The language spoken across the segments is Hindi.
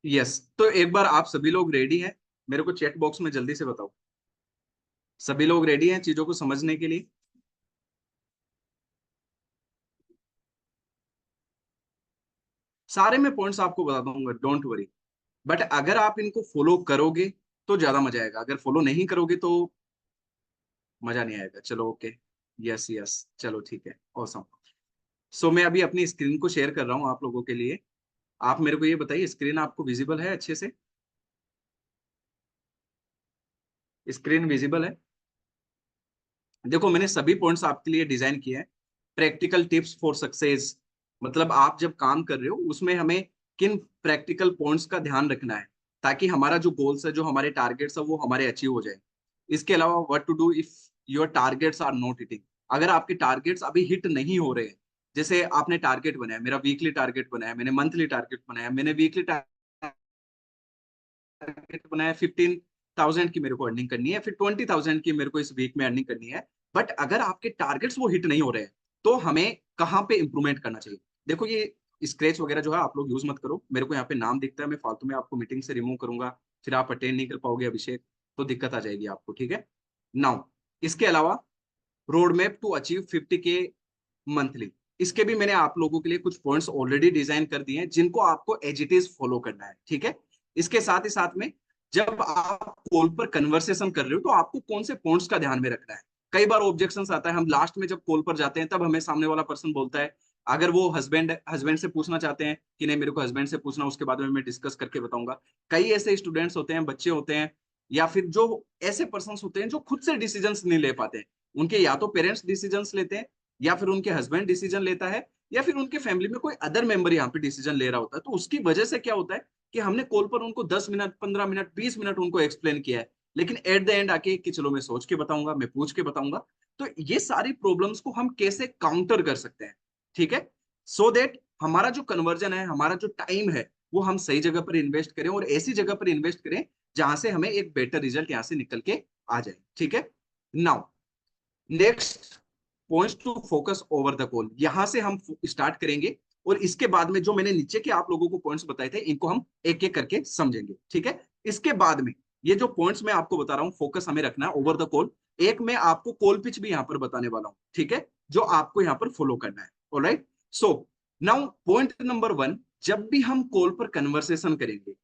यस, तो एक बार आप सभी लोग रेडी हैं? मेरे को चैट बॉक्स में जल्दी से बताओ, सभी लोग रेडी हैं चीजों को समझने के लिए? सारे मैं पॉइंट्स आपको बता दूंगा, डोंट वरी। बट अगर आप इनको फॉलो करोगे तो ज्यादा मजा आएगा, अगर फॉलो नहीं करोगे तो मजा नहीं आएगा। चलो ओके, यस यस, चलो ठीक है, ऑसम। सो मैं अभी अपनी स्क्रीन को शेयर कर रहा हूँ आप लोगों के लिए। आप मेरे को ये बताइए, स्क्रीन आपको विजिबल है अच्छे से? स्क्रीन विजिबल है? देखो, मैंने सभी पॉइंट्स आपके लिए डिजाइन किए हैं। प्रैक्टिकल टिप्स फॉर सक्सेस, मतलब आप जब काम कर रहे हो उसमें हमें किन प्रैक्टिकल पॉइंट्स का ध्यान रखना है ताकि हमारा जो गोल्स है, जो हमारे टारगेट्स है, वो हमारे अचीव हो जाए। इसके अलावा what to do if your targets are not hitting, अगर आपके टारगेट्स अभी हिट नहीं हो रहे हैं। जैसे आपने टारगेट बनाया, मेरा वीकली टारगेट बनाया, मैंने मंथली टारगेट बनाया, मैंने वीकली टारगेट बनाया 15,000 की मेरे को अर्निंग करनी है, फिर 20,000 की मेरे को इस वीक में अर्निंग करनी है। बट अगर आपके टारगेट्स वो हिट नहीं हो रहे हैं तो हमें कहाँ पे इंप्रूवमेंट करना चाहिए? देखो, ये स्क्रैच वगैरह जो है आप लोग यूज मत करो। मेरे को यहाँ पे नाम दिखता है, मैं फालतू में आपको मीटिंग से रिमूव करूंगा, फिर आप अटेंड नहीं कर पाओगे अभिषेक, तो दिक्कत आ जाएगी आपको, ठीक है? नाउ, इसके अलावा road map to achieve 50K monthly, इसके भी मैंने आप लोगों के लिए कुछ पॉइंट्स ऑलरेडी डिजाइन कर दिए हैं जिनको आपको एज इट इज फॉलो करना है, ठीक है? इसके साथ ही साथ में जब आप कॉल पर कन्वर्सेशन कर रहे हो तो आपको कौन से पॉइंट्स का ध्यान में रखना है। कई बार ऑब्जेक्शंस आता है, हम लास्ट में जब कॉल पर जाते हैं तब हमें सामने वाला पर्सन बोलता है, अगर वो हस्बैंड हस्बैंड से पूछना चाहते हैं कि नहीं मेरे को हस्बैंड से पूछना, उसके बाद में मैं डिस्कस करके बताऊंगा। कई ऐसे स्टूडेंट्स होते हैं, बच्चे होते हैं, या फिर जो ऐसे पर्सन होते हैं जो खुद से डिसीजंस नहीं ले पाते हैं। उनके या तो पेरेंट्स डिसीजंस लेते हैं, या फिर उनके हस्बैंड डिसीजन लेता है, या फिर उनके फैमिली में कोई अदर मेंबर यहाँ पे डिसीजन ले रहा होता है। तो उसकी वजह से क्या होता है कि हमने कॉल पर उनको 10 मिनट, 15 मिनट, 20 मिनट उनको एक्सप्लेन किया है, लेकिन एट द एंड आके कि चलो मैं सोच के बताऊंगा, मैं पूछ के बताऊंगा। तो ये सारी प्रॉब्लम्स को हम कैसे काउंटर कर सकते हैं, ठीक है? सो देट हमारा जो कन्वर्जन है, हमारा जो टाइम है, वो हम सही जगह पर इन्वेस्ट करें और ऐसी जगह पर इन्वेस्ट करें जहां से हमें एक बेटर रिजल्ट यहां से निकल के आ जाए, ठीक है? Now, next points to focus over the call, यहां से हम स्टार्ट करेंगे। और इसके बाद में जो मैंने नीचे के आप लोगों को पॉइंट्स बताए थे, इनको हम एक एक करके समझेंगे, ठीक है? इसके बाद में ये जो पॉइंट्स मैं आपको बता रहा हूं, फोकस हमें रखना है ओवर द कॉल। एक मैं आपको कॉल पिच भी यहां पर बताने वाला हूं, ठीक है, जो आपको यहां पर फॉलो करना है। Alright, so now point number 1, जब भी हम कॉल पर कन्वर्सेशन करेंगे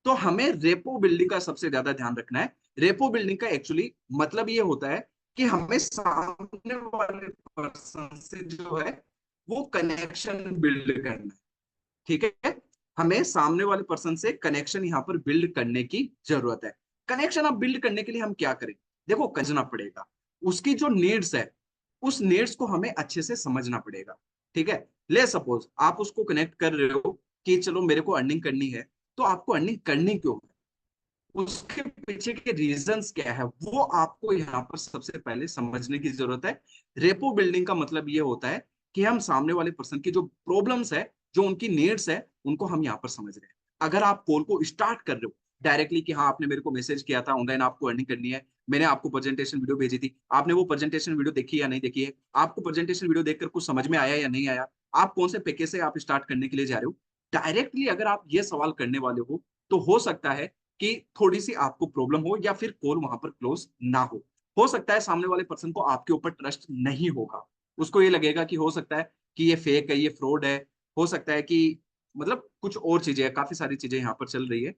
तो हमें रेपो बिल्डिंग का सबसे ज्यादा ध्यान रखना है। रेपो बिल्डिंग का एक्चुअली मतलब ये होता है कि हमें सामने वाले पर्सन से जो है वो कनेक्शन बिल्ड करना है, ठीक है? हमें सामने वाले पर्सन से कनेक्शन यहाँ पर बिल्ड करने की जरूरत है। कनेक्शन अब बिल्ड करने के लिए हम क्या करें? देखो, समझना पड़ेगा उसकी जो नीड्स है, उस नीड्स को हमें अच्छे से समझना पड़ेगा, ठीक है? ले सपोज आप उसको कनेक्ट कर रहे हो कि चलो मेरे को अर्निंग करनी है, तो आपको अर्निंग करनी क्यों है, उसके पीछे के रीजंस क्या है, वो आपको यहाँ पर सबसे पहले समझने की जरूरत है। रेपो बिल्डिंग का मतलब ये होता है कि हम सामने वाले पर्सन की जो प्रॉब्लम्स है, जो उनकी नीड्स है, उनको हम यहाँ पर समझ रहे हैं। अगर आप कॉल को स्टार्ट कर रहे हो डायरेक्टली कि हाँ आपने मेरे को मैसेज किया था ऑनलाइन, आपको अर्निंग करनी है, मैंने आपको प्रेजेंटेशन वीडियो भेजी थी, आपने वो प्रेजेंटेशन वीडियो देखी या नहीं देखी है, आपको प्रेजेंटेशन वीडियो देखकर कुछ समझ में आया या नहीं आया, आप कौन से पैकेज से आप स्टार्ट करने के लिए जा रहे हो, डायरेक्टली अगर आप ये सवाल करने वाले हो हो सकता है कि थोड़ी सी आपको प्रॉब्लम हो या फिर कॉल वहां पर क्लोज ना हो सकता है सामने वाले पर्सन को आपके ऊपर ट्रस्ट नहीं होगा, उसको ये लगेगा कि हो सकता है कि ये फेक है, ये फ्रॉड है, हो सकता है कि मतलब कुछ और चीजें हैं, काफी सारी चीजें यहाँ पर चल रही है,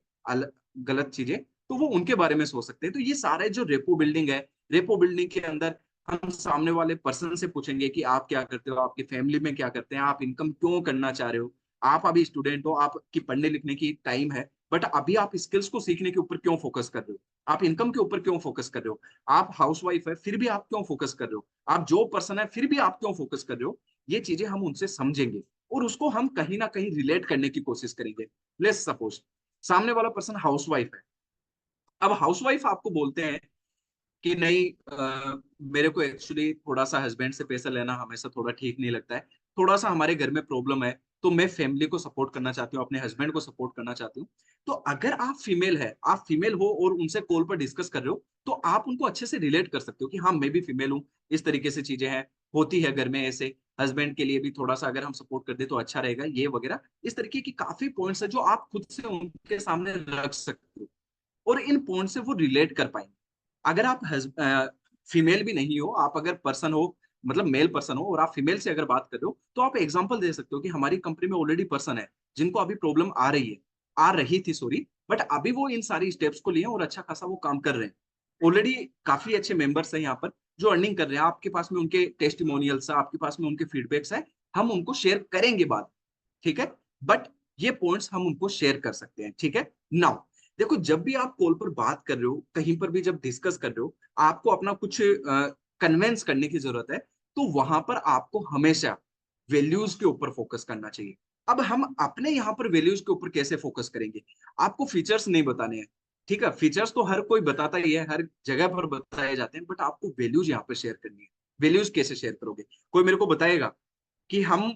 गलत चीजें, तो वो उनके बारे में सोच सकते हैं। तो ये सारे जो रेपो बिल्डिंग है, रेपो बिल्डिंग के अंदर हम सामने वाले पर्सन से पूछेंगे कि आप क्या करते हो, आपकी फैमिली में क्या करते हैं, आप इनकम क्यों करना चाह रहे हो, आप अभी स्टूडेंट हो, आपकी पढ़ने लिखने की टाइम है, बट अभी आप स्किल्स को सीखने के ऊपर क्यों फोकस कर रहे हो, आप इनकम के ऊपर क्यों फोकस कर रहे हो, आप हाउसवाइफ है फिर भी आप क्यों फोकस कर रहे हो, आप जॉब पर्सन है फिर भी आप क्यों फोकस कर रहे हो। ये चीजें हम उनसे समझेंगे और उसको हम कहीं ना कहीं रिलेट करने की कोशिश करेंगे। लेट्स सपोज सामने वाला पर्सन हाउसवाइफ है। अब हाउसवाइफ आपको बोलते हैं कि नहीं, मेरे को एक्चुअली थोड़ा सा हस्बैंड से पैसा लेना हमेशा थोड़ा ठीक नहीं लगता है, थोड़ा सा हमारे घर में प्रॉब्लम है, तो मैं फैमिली को सपोर्ट करना चाहती हूँ, अपने हस्बैंड को सपोर्ट करना चाहती हूँ। तो अगर आप फीमेल है, आप फीमेल हो और उनसे कॉल पर डिस्कस कर रहे हो, तो आप उनको अच्छे से रिलेट कर सकते हो कि हाँ मैं भी फीमेल हूँ, इस तरीके से चीजें हैं, होती है घर में ऐसे, हस्बैंड के लिए भी थोड़ा सा अगर हम सपोर्ट कर दे तो अच्छा रहेगा, ये वगैरह। इस तरीके की काफी पॉइंट्स है जो आप खुद से उनके सामने रख सकते हो और इन पॉइंट से वो रिलेट कर पाएंगे। अगर आप फीमेल भी नहीं हो, आप अगर पर्सन हो, मतलब मेल पर्सन हो और आप फीमेल से अगर बात कर रहे हो, तो आप एग्जांपल दे सकते हो कि हमारी कंपनी में ऑलरेडी पर्सन है जिनको अभी प्रॉब्लम आ रही थी सॉरी, बट अभी वो इन सारी स्टेप्स को लिए और अच्छा खासा वो काम कर रहे हैं। ऑलरेडी काफी अच्छे मेंबर्स हैं यहाँ पर जो अर्निंग कर रहे हैं, आपके पास में उनके टेस्टिमोनियल्स है, आपके पास में उनके फीडबैक्स है, हम उनको शेयर करेंगे बाद, ठीक है। बट ये पॉइंट्स हम उनको शेयर कर सकते हैं, ठीक है। नाउ देखो, जब भी आप कॉल पर बात कर रहे हो, कहीं पर भी जब डिस्कस कर रहे हो, आपको अपना कुछ कन्वेंस करने की जरूरत है, तो वहां पर आपको हमेशा वैल्यूज के ऊपर फोकस करना चाहिए। अब हम अपने यहाँ पर वैल्यूज के ऊपर कैसे फोकस करेंगे? आपको फीचर्स नहीं बताने हैं, ठीक है, फीचर्स तो हर कोई बताता ही है, हर जगह पर बताए जाते हैं, बट आपको वैल्यूज यहाँ पर शेयर करनी है। वैल्यूज कैसे शेयर करोगे? कोई मेरे को बताएगा कि हम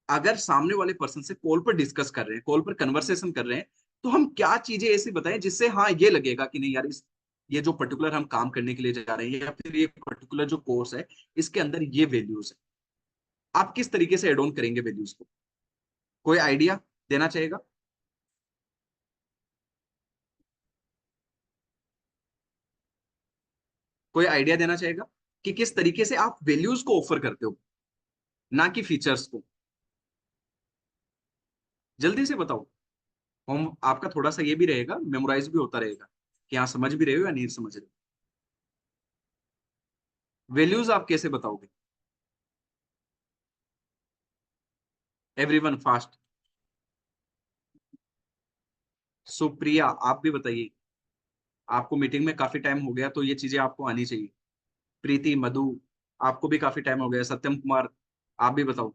अगर सामने वाले पर्सन से कॉल पर डिस्कस कर रहे हैं, कॉल पर कन्वर्सेशन कर रहे हैं, तो हम क्या चीजें ऐसी बताएं जिससे हाँ ये लगेगा कि नहीं यार, इस ये जो पर्टिकुलर हम काम करने के लिए जा रहे हैं या फिर ये पर्टिकुलर जो कोर्स है, इसके अंदर ये वैल्यूज है। आप किस तरीके से एड ऑन करेंगे वैल्यूज को? कोई आइडिया देना चाहेगा? कोई आइडिया देना चाहेगा कि किस तरीके से आप वैल्यूज को ऑफर करते हो, ना कि फीचर्स को? जल्दी से बताओ। हम आपका थोड़ा सा ये भी रहेगा, मेमोराइज भी होता रहेगा कि हाँ समझ भी रहे हो या नहीं समझ रहे हो। वैल्यूज आप कैसे बताओगे? Everyone fast. सुप्रिया आप भी बताइए। आपको मीटिंग में काफी टाइम हो गया तो ये चीजें आपको आनी चाहिए। प्रीति, मधु, आपको भी काफी टाइम हो गया। सत्यम कुमार, आप भी बताओ।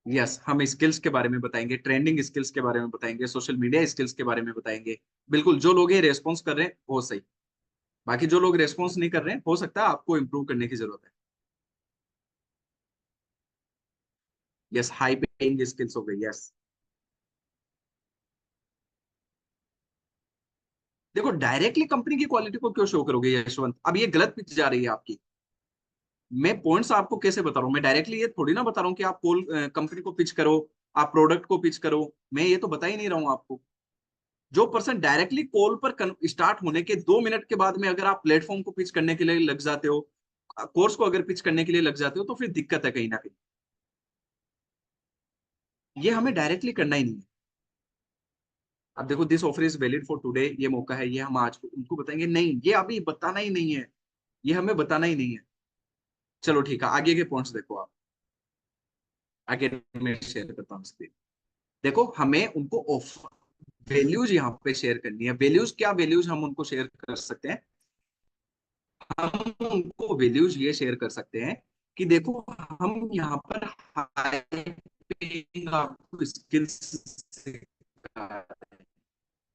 यस, हम स्किल्स के बारे में बताएंगे, ट्रेंडिंग स्किल्स के बारे में बताएंगे, सोशल मीडिया स्किल्स के बारे में बताएंगे। बिल्कुल, जो लोग ये रेस्पॉन्स कर रहे हैं वो सही। बाकी जो लोग रेस्पॉन्स नहीं कर रहे हैं, हो सकता है आपको इंप्रूव करने की जरूरत है। यस, हाई पेइंग स्किल्स हो गई, यस। देखो, डायरेक्टली कंपनी की क्वालिटी को क्यों शो करोगे यशवंत? अब ये गलत पिच जा रही है आपकी। मैं पॉइंट्स आपको कैसे बता रहा हूँ? मैं डायरेक्टली ये थोड़ी ना बता रहा हूँ कि आप कॉल कंपनी को पिच करो, आप प्रोडक्ट को पिच करो। मैं ये तो बता ही नहीं रहा हूँ आपको। जो पर्सन डायरेक्टली कॉल पर स्टार्ट होने के 2 मिनट के बाद में अगर आप प्लेटफॉर्म को पिच करने के लिए लग जाते हो, कोर्स को अगर पिच करने के लिए लग जाते हो, तो फिर दिक्कत है कहीं ना कहीं। ये हमें डायरेक्टली करना ही नहीं है। अब देखो, this offer is valid for today, ये मौका है, ये हम आज को उनको बताएंगे नहीं, ये अभी बताना ही नहीं है, ये हमें बताना ही नहीं है। चलो ठीक है, आगे के पॉइंट्स देखो आप। आगे मैं शेयर करता हूँ स्क्रीन। देखो, हमें उनको ऑफर वैल्यूज यहाँ पे शेयर करनी है। वैल्यूज क्या? वैल्यूज हम उनको शेयर कर सकते हैं, हम उनको वैल्यूज ये शेयर कर सकते हैं कि देखो, हम यहाँ पर हाई पेइंग आपको स्किल्स,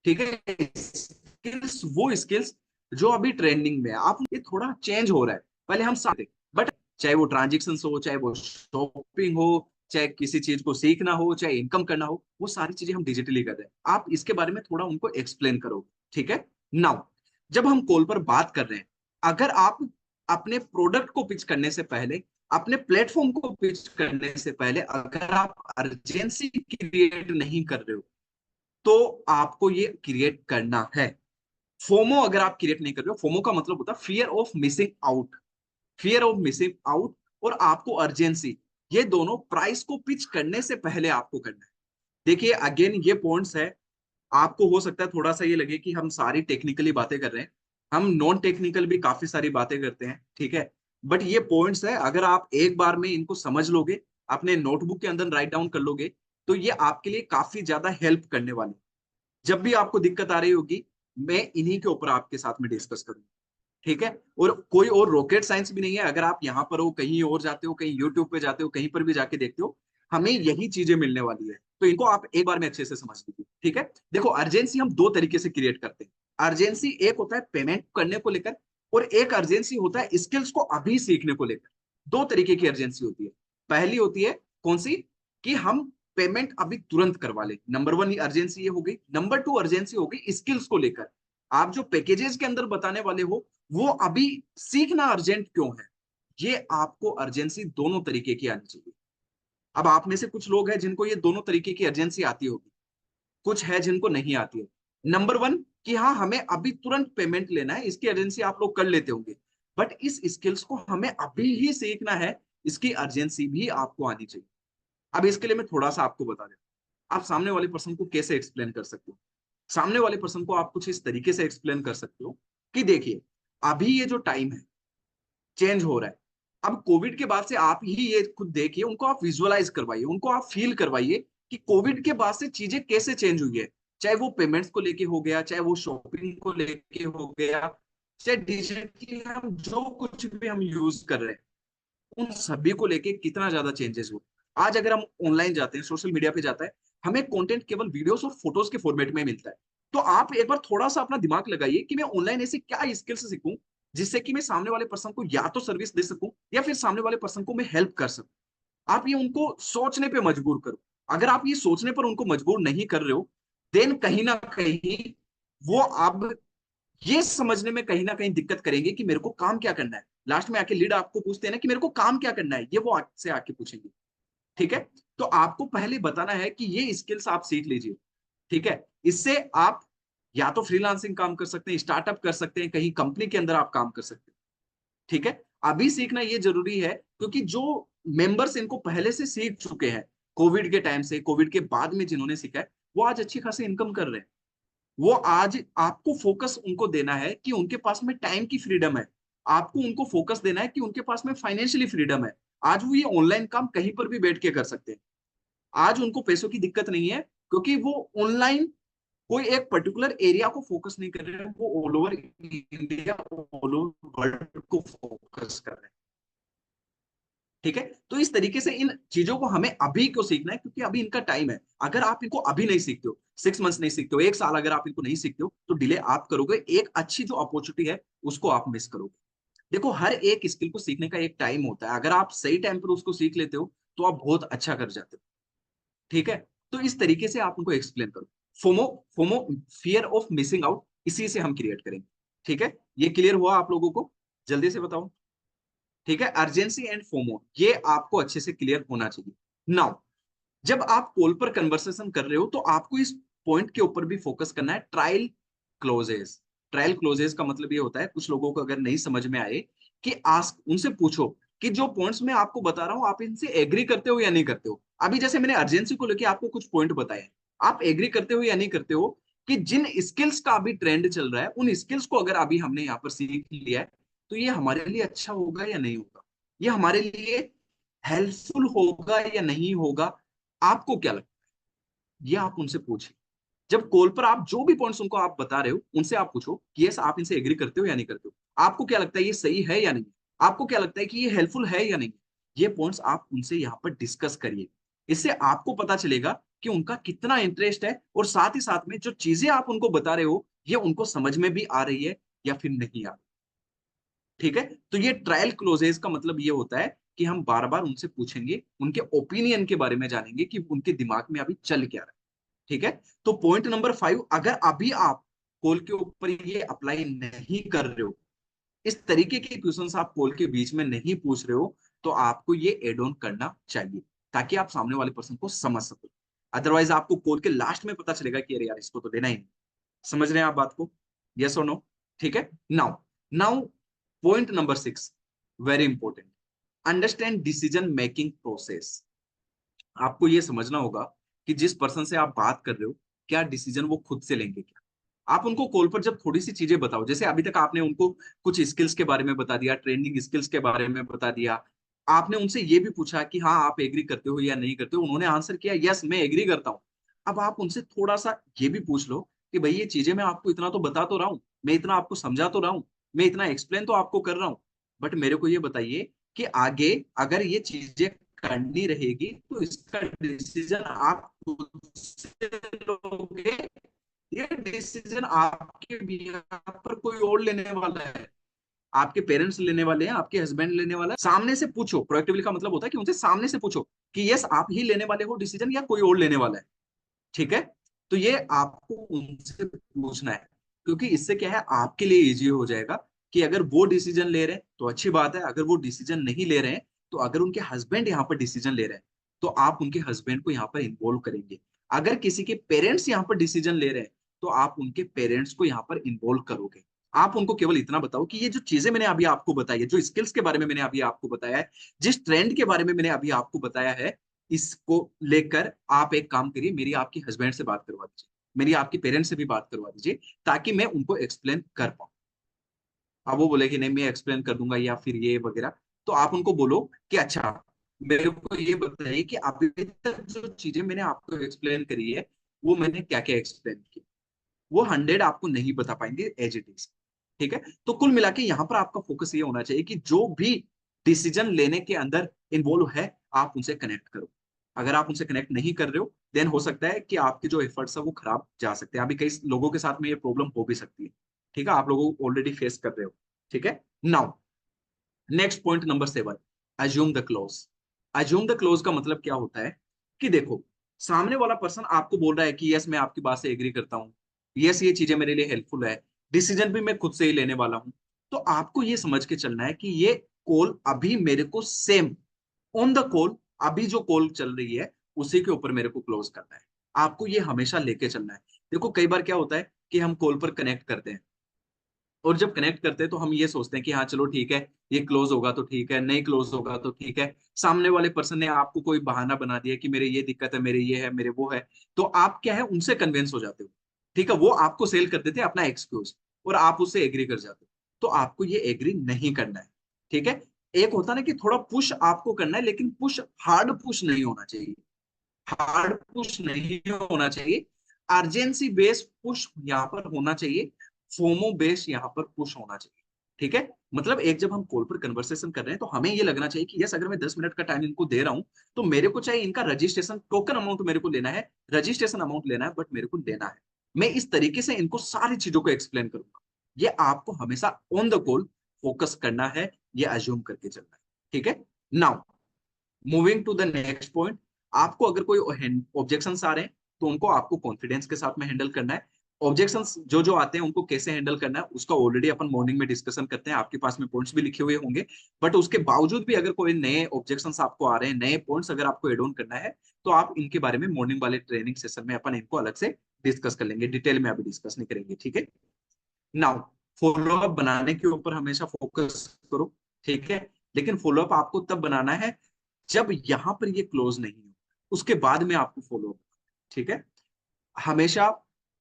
ठीक है, स्किल्स, वो स्किल्स जो अभी ट्रेंडिंग में है, आप ये थोड़ा चेंज हो रहा है। पहले हम साथ, बट चाहे वो ट्रांजेक्शन हो, चाहे वो शॉपिंग हो, चाहे किसी चीज को सीखना हो, चाहे इनकम करना हो, वो सारी चीजें हम डिजिटली कर रहे हैं। आप इसके बारे में थोड़ा उनको एक्सप्लेन करो, ठीक है। नाउ, जब हम कॉल पर बात कर रहे हैं, अगर आप अपने प्रोडक्ट को पिच करने से पहले, अपने प्लेटफॉर्म को पिच करने से पहले अगर आप अर्जेंसी क्रिएट नहीं कर रहे हो, तो आपको ये क्रिएट करना है। फोमो अगर आप क्रिएट नहीं कर रहे हो, फोमो का मतलब होता है fear of missing out, fear of missing out, और आपको अर्जेंसी, ये दोनों प्राइस को पिच करने से पहले आपको करना है। देखिए, अगेन ये पॉइंट्स है, आपको हो सकता है थोड़ा सा ये लगे कि हम सारी टेक्निकली बातें कर रहे हैं, हम नॉन टेक्निकल भी काफी सारी बातें करते हैं, ठीक है। बट ये पॉइंट्स है, अगर आप एक बार में इनको समझ लोगे, अपने नोटबुक के अंदर राइट डाउन कर लोगे, तो ये आपके लिए काफी ज्यादा हेल्प करने वाली। जब भी आपको दिक्कत आ रही होगी, मैं इन्हीं के ऊपर आपके साथ में डिस्कस करूंगा, ठीक है। और कोई और रॉकेट साइंस भी नहीं है। अगर आप यहाँ पर हो, कहीं और जाते हो, कहीं यूट्यूब पे जाते हो, कहीं पर भी जाके देखते हो, हमें यही चीजें मिलने वाली है, तो इनको आप एक बार में अच्छे से समझ लीजिए, ठीक है। देखो, अर्जेंसी हम दो तरीके से क्रिएट करते हैं। अर्जेंसी एक होता है पेमेंट करने को लेकर, और एक अर्जेंसी होता है स्किल्स को अभी सीखने को लेकर। दो तरीके की अर्जेंसी होती है। पहली होती है कौन सी? कि हम पेमेंट अभी तुरंत करवा ले, नंबर वन अर्जेंसी ये हो गई। नंबर टू अर्जेंसी हो गई स्किल्स को लेकर। आप जो पैकेजेस के अंदर बताने वाले हो, वो अभी सीखना अर्जेंट क्यों है, ये आपको अर्जेंसी दोनों तरीके की आनी चाहिए। अब आप में से कुछ लोग हैं जिनको ये दोनों तरीके की अर्जेंसी आती होगी, कुछ है जिनको नहीं आती है। नंबर वन, कि हाँ हमें अभी तुरंत पेमेंट लेना है, इसकी अर्जेंसी आप लोग कर लेते होंगे, बट इस स्किल्स को हमें अभी ही सीखना है, इसकी अर्जेंसी भी आपको आनी चाहिए। अब इसके लिए मैं थोड़ा सा आपको बता देता, आप सामने वाले पर्सन को कैसे एक्सप्लेन कर सकते हो। सामने वाले पर्सन को आप कुछ इस तरीके से एक्सप्लेन कर सकते हो कि देखिए, अभी ये जो टाइम है चेंज हो रहा है। अब कोविड के बाद से आप ही ये खुद देखिए, उनको आप विजुअलाइज करवाइए, उनको आप फील करवाइए कि कोविड के बाद से चीजें कैसे चेंज हुई है। चाहे वो पेमेंट्स को लेके हो गया, चाहे वो शॉपिंग को लेके हो गया, चाहे डिजिटली हम जो कुछ भी हम यूज कर रहे हैं, उन सभी को लेके कितना ज्यादा चेंजेस हुए। आज अगर हम ऑनलाइन जाते हैं, सोशल मीडिया पे जाता है, हमें कंटेंट केवल वीडियोस और फोटोज के फॉर्मेट में मिलता है। तो आप एक बार थोड़ा सा अपना दिमाग लगाइए कि मैं ऑनलाइन ऐसे क्या स्किल्स सीखूं जिससे कि मैं सामने वाले पर्सन को या तो सर्विस दे सकूं या फिर सामने वाले पर्सन को मैं हेल्प कर सकूं। आप ये उनको सोचने पे मजबूर करो। अगर आप ये सोचने पर उनको मजबूर नहीं कर रहे हो, देन कहीं ना कहीं वो अब ये समझने में कहीं ना कहीं दिक्कत करेंगे कि मेरे को काम क्या करना है। लास्ट में आके लीड आपको पूछते हैं ना कि मेरे को काम क्या करना है, ये वो आपसे आके पूछेंगे। ठीक है, तो आपको पहले बताना है कि ये स्किल्स आप सीख लीजिए। ठीक है, इससे आप या तो फ्रीलांसिंग काम कर सकते हैं, स्टार्टअप कर सकते हैं, कहीं कंपनी के अंदर आप काम कर सकते हैं। ठीक है, अभी सीखना ये जरूरी है क्योंकि जो मेंबर्स इनको पहले से सीख चुके हैं, कोविड के टाइम से, कोविड के बाद में जिन्होंने सीखा है, वो आज अच्छी खासी इनकम कर रहे हैं। वो आज आपको फोकस उनको देना है कि उनके पास में टाइम की फ्रीडम है। आपको उनको फोकस देना है कि उनके पास में फाइनेंशियली फ्रीडम है। आज वो ये ऑनलाइन काम कहीं पर भी बैठ के कर सकते हैं। आज उनको पैसों की दिक्कत नहीं है क्योंकि वो ऑनलाइन कोई एक पर्टिकुलर एरिया को फोकस नहीं कर रहे हैं, वो all over India, all over world को फोकस कर रहे हैं। ठीक है, तो इस तरीके से इन चीजों को हमें अभी क्यों सीखना है, क्योंकि अभी इनका टाइम है। अगर आप इनको अभी नहीं सीखते हो, 6 मंथ्स नहीं सीखते हो, 1 साल अगर आप इनको नहीं सीखते हो, तो डिले आप करोगे, एक अच्छी जो अपॉर्चुनिटी है उसको आप मिस करोगे। देखो, हर एक स्किल को सीखने का एक टाइम होता है, अगर आप सही टाइम पर उसको सीख लेते हो तो आप बहुत अच्छा कर जाते हो। ठीक है, तो इस तरीके से आप उनको एक्सप्लेन करो। FOMO, FOMO fear of missing out, इसी से हम क्रिएट करेंगे। ठीक है, ये क्लियर हुआ आप लोगों को? जल्दी से बताओ। ठीक है, अर्जेंसी एंड फोमो ये आपको अच्छे से क्लियर होना चाहिए। नाउ, जब आप कॉल पर कन्वर्सेशन कर रहे हो तो आपको इस पॉइंट के ऊपर भी फोकस करना है, ट्रायल क्लोजेस। ट्रायल क्लोजेस का मतलब ये होता है, कुछ लोगों को अगर नहीं समझ में आए, कि आस्क, उनसे पूछो कि जो पॉइंट्स मैं आपको बता रहा हूं आप इनसे एग्री करते हो या नहीं करते हो। अभी जैसे मैंने अर्जेंसी को लेकर आपको कुछ पॉइंट बताए, आप एग्री करते हो या नहीं करते हो कि जिन स्किल्स का अभी ट्रेंड चल रहा है उन स्किल्स को अगर अभी हमने यहाँ पर सीख लिया है तो ये हमारे लिए अच्छा होगा या नहीं होगा, ये हमारे लिए हेल्पफुल होगा या नहीं होगा, आपको क्या लगता है, ये आप उनसे पूछिए। जब कॉल पर आप जो भी पॉइंट्स उनको आप बता रहे हो उनसे आप पूछो कि यस आप इनसे एग्री करते हो या नहीं करते हो, आपको क्या लगता है ये सही है या नहीं, आपको क्या लगता है कि ये हेल्पफुल है या नहीं। ये पॉइंट्स आप उनसे यहाँ पर डिस्कस करिए। इससे आपको पता चलेगा कि उनका कितना इंटरेस्ट है, और साथ ही साथ में जो चीजें आप उनको बता रहे हो ये उनको समझ में भी आ रही है या फिर नहीं आ रही। ठीक है, तो ये ट्रायल क्लोजेस का मतलब ये होता है कि हम बार बार उनसे पूछेंगे, उनके ओपिनियन के बारे में जानेंगे कि उनके दिमाग में अभी चल क्या रहा है। ठीक है, तो पॉइंट नंबर 5, अगर अभी आप कॉल के ऊपर ये अप्लाई नहीं कर रहे हो, इस तरीके के क्वेश्चंस आप कॉल के बीच में नहीं पूछ रहे हो, तो आपको ये एड ऑन करना चाहिए ताकि आप सामने वाले पर्सन को समझ सको। अदरवाइज आपको कॉल के लास्ट में पता चलेगा कि अरे यार इसको तो देना ही नहीं। समझ रहे हैं आप बात को? यस और नो? ठीक है, now, now point number 6, very important, understand decision making process. आपको ये समझना होगा कि जिस पर्सन से आप बात कर रहे हो, क्या डिसीजन वो खुद से लेंगे क्या। आप उनको कॉल पर जब थोड़ी सी चीजें बताओ, जैसे अभी तक आपने उनको कुछ स्किल्स के बारे में बता दिया, ट्रेंडिंग स्किल्स के बारे में बता दिया, आपने उनसे ये भी पूछा कि हाँ आप एग्री करते हो या नहीं करते हो, उन्होंने आंसर किया यस मैं एग्री करता हूँ। अब आप उनसे थोड़ा सा ये भी पूछ लो कि भाई ये चीजें मैं आपको इतना तो बता तो रहा हूँ, मैं इतना आपको समझा तो रहा हूँ, मैं इतना एक्सप्लेन तो आपको कर रहा हूँ, बट मेरे को ये बताइए कि आगे अगर ये चीजें करनी रहेगी तो इसका डिसीजन आप खुद से लोगे, ये डिसीजन आपके बिहाफ पर कोई और लेने वाला है, आपके पेरेंट्स लेने वाले हैं, आपके हस्बैंड लेने वाला है। सामने से पूछो, प्रोएक्टिवली का मतलब होता है कि उनसे सामने से पूछो कि यस आप ही लेने वाले हो डिसीजन या कोई और लेने वाला है। ठीक है, तो ये आपको उनसे पूछना है, क्योंकि इससे क्या है आपके लिए इजी हो जाएगा कि अगर वो डिसीजन ले रहे हैं तो अच्छी बात है, अगर वो डिसीजन नहीं ले रहे हैं तो अगर उनके हस्बैंड यहाँ पर डिसीजन ले रहे हैं तो आप उनके हस्बैंड को यहाँ पर इन्वॉल्व करेंगे। अगर किसी के पेरेंट्स यहाँ पर डिसीजन ले रहे हैं तो आप उनके पेरेंट्स को यहाँ पर इन्वॉल्व करोगे। आप उनको केवल इतना बताओ कि ये जो चीजें मैंने अभी आपको बताई है, जो स्किल्स के बारे में मैंने अभी आपको बताया है, जिस ट्रेंड के बारे में मैंने अभी आपको बताया है, इसको लेकर आप एक काम करिए, मेरी आपकी हस्बैंड से बात करवा दीजिए, मेरी आपकी पेरेंट्स से भी बात करवा दीजिए, ताकि मैं उनको एक्सप्लेन कर पाऊँ। अब वो बोले कि नहीं मैं एक्सप्लेन कर दूंगा या फिर ये वगैरह, तो आप उनको बोलो कि अच्छा मेरे को ये बताइए कि अभी तक जो चीजें मैंने आपको एक्सप्लेन करी है वो मैंने क्या क्या एक्सप्लेन की। वो 100 आपको नहीं बता पाएंगे एज इट इज। ठीक है, तो कुल मिला के यहाँ पर आपका फोकस ये होना चाहिए कि जो भी डिसीजन लेने के अंदर इन्वॉल्व है आप उनसे कनेक्ट करो। अगर आप उनसे कनेक्ट नहीं कर रहे हो देन हो सकता है कि आपके जो एफर्ट्स है वो खराब जा सकते हैं। अभी कई लोगों के साथ में ये प्रॉब्लम हो भी सकती है। ठीक है, आप लोगों को ऑलरेडी फेस कर रहे हो। ठीक है, now next point number 7, assume the close. Assume the close का मतलब क्या होता है कि देखो, सामने वाला पर्सन आपको बोल रहा है कि यस मैं आपकी बात से एग्री करता हूँ, यस ये चीजें मेरे लिए हेल्पफुल है, डिसीजन भी मैं खुद से ही लेने वाला हूँ। तो आपको ये समझ के चलना है कि ये कॉल अभी मेरे को सेम ऑन द कॉल, अभी जो कॉल चल रही है उसी के ऊपर मेरे को क्लोज करना है। आपको ये हमेशा लेके चलना है। देखो कई बार क्या होता है कि हम कॉल पर कनेक्ट करते हैं और जब कनेक्ट करते हैं तो हम ये सोचते हैं कि हाँ चलो ठीक है, ये क्लोज होगा तो ठीक है, नहीं क्लोज होगा तो ठीक है। सामने वाले पर्सन ने आपको कोई बहाना बना दिया कि मेरे ये दिक्कत है, मेरे ये है, मेरे वो है, तो आप क्या है उनसे कन्विंस हो जाते हो। ठीक है, वो आपको सेल कर देते हैं अपना एक्सक्यूज और आप उससे एग्री कर जाते हो। तो आपको ये एग्री नहीं करना है। ठीक है, एक होता ना कि थोड़ा पुश आपको करना है, लेकिन पुश हार्ड पुश नहीं होना चाहिए। हार्ड पुश नहीं होना चाहिए, अर्जेंसी बेस पुश यहाँ पर होना चाहिए, फोमो बेस यहाँ पर पुश होना चाहिए। ठीक है, मतलब एक जब हम कॉल पर कन्वर्सेशन कर रहे हैं तो हमें ये लगना चाहिए कि यस अगर मैं 10 मिनट का टाइम इनको दे रहा हूं तो मेरे को चाहिए इनका रजिस्ट्रेशन टोकन अमाउंट मेरे को लेना है, रजिस्ट्रेशन अमाउंट लेना है, बट मेरे को लेना है। मैं इस तरीके से इनको सारी चीजों को एक्सप्लेन करूंगा। ये आपको हमेशा ऑन द कॉल फोकस करना है, ये अज्यूम करके चलना है। ठीक है, now moving to the next point. आपको अगर कोई ऑब्जेक्शंस आ रहे हैं तो उनको आपको कॉन्फिडेंस के साथ में हैंडल करना है। ऑब्जेक्शंस जो जो आते हैं उनको कैसे हैंडल करना है उसका ऑलरेडी अपन मॉर्निंग में डिस्कशन करते हैं, आपके पास में पॉइंट्स भी लिखे हुए होंगे। बट उसके बावजूद भी अगर कोई नए ऑब्जेक्शंस आपको आ रहे हैं, नए पॉइंट्स अगर आपको एड ऑन करना है तो आप इनके बारे में मॉर्निंग वाले ट्रेनिंग सेशन में अपन इनको अलग से डिस्कस कर लेंगे, डिटेल में अभी डिस्कस नहीं करेंगे। ठीक है, नाउ फॉलोअप बनाने के ऊपर हमेशा फोकस करो। ठीक है, लेकिन फॉलोअप आपको तब बनाना है जब यहां पर ये क्लोज नहीं हो, उसके बाद में आपको फॉलोअप। ठीक है, हमेशा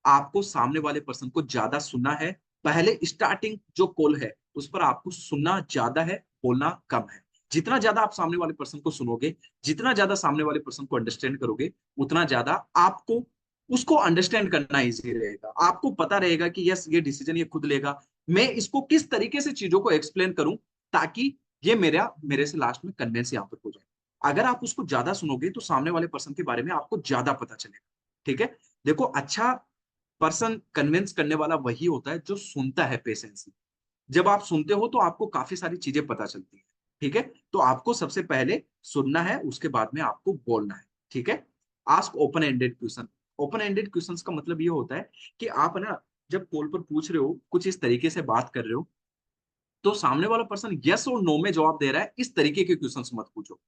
आपको सामने वाले पर्सन को ज्यादा सुनना है। पहले स्टार्टिंग जो कॉल है उस पर आपको सुनना ज्यादा है, बोलना कम है। जितना ज्यादा आप सामने वाले पर्सन को सुनोगे, जितना ज्यादा सामने वाले पर्सन को अंडरस्टैंड करोगे, उतना ज्यादा आपको उसको अंडरस्टैंड करना इजी रहेगा। आपको पता रहेगा कि यस ये डिसीजन ये खुद लेगा, मैं इसको किस तरीके से चीजों को एक्सप्लेन करूं ताकि ये मेरे से लास्ट में कन्विंस यहाँ पर हो जाए। अगर आप उसको ज्यादा सुनोगे तो सामने वाले पर्सन के बारे में आपको ज्यादा पता चलेगा। ठीक है, देखो अच्छा पर्सन कन्विंस करने वाला वही होता है जो सुनता है पेशेंसली। जब आप सुनते हो तो आपको काफी सारी चीजें पता चलती है। ठीक है, तो आपको सबसे पहले सुनना है, उसके बाद में आपको बोलना है। ठीक है, ask open ended question. Open ended questions का मतलब ये होता है कि आप ना जब कॉल पर पूछ रहे हो, कुछ इस तरीके से बात कर रहे हो, तो सामने वाला पर्सन यस और नो में जवाब दे रहा है, इस तरीके के क्वेश्चंस मत पूछो।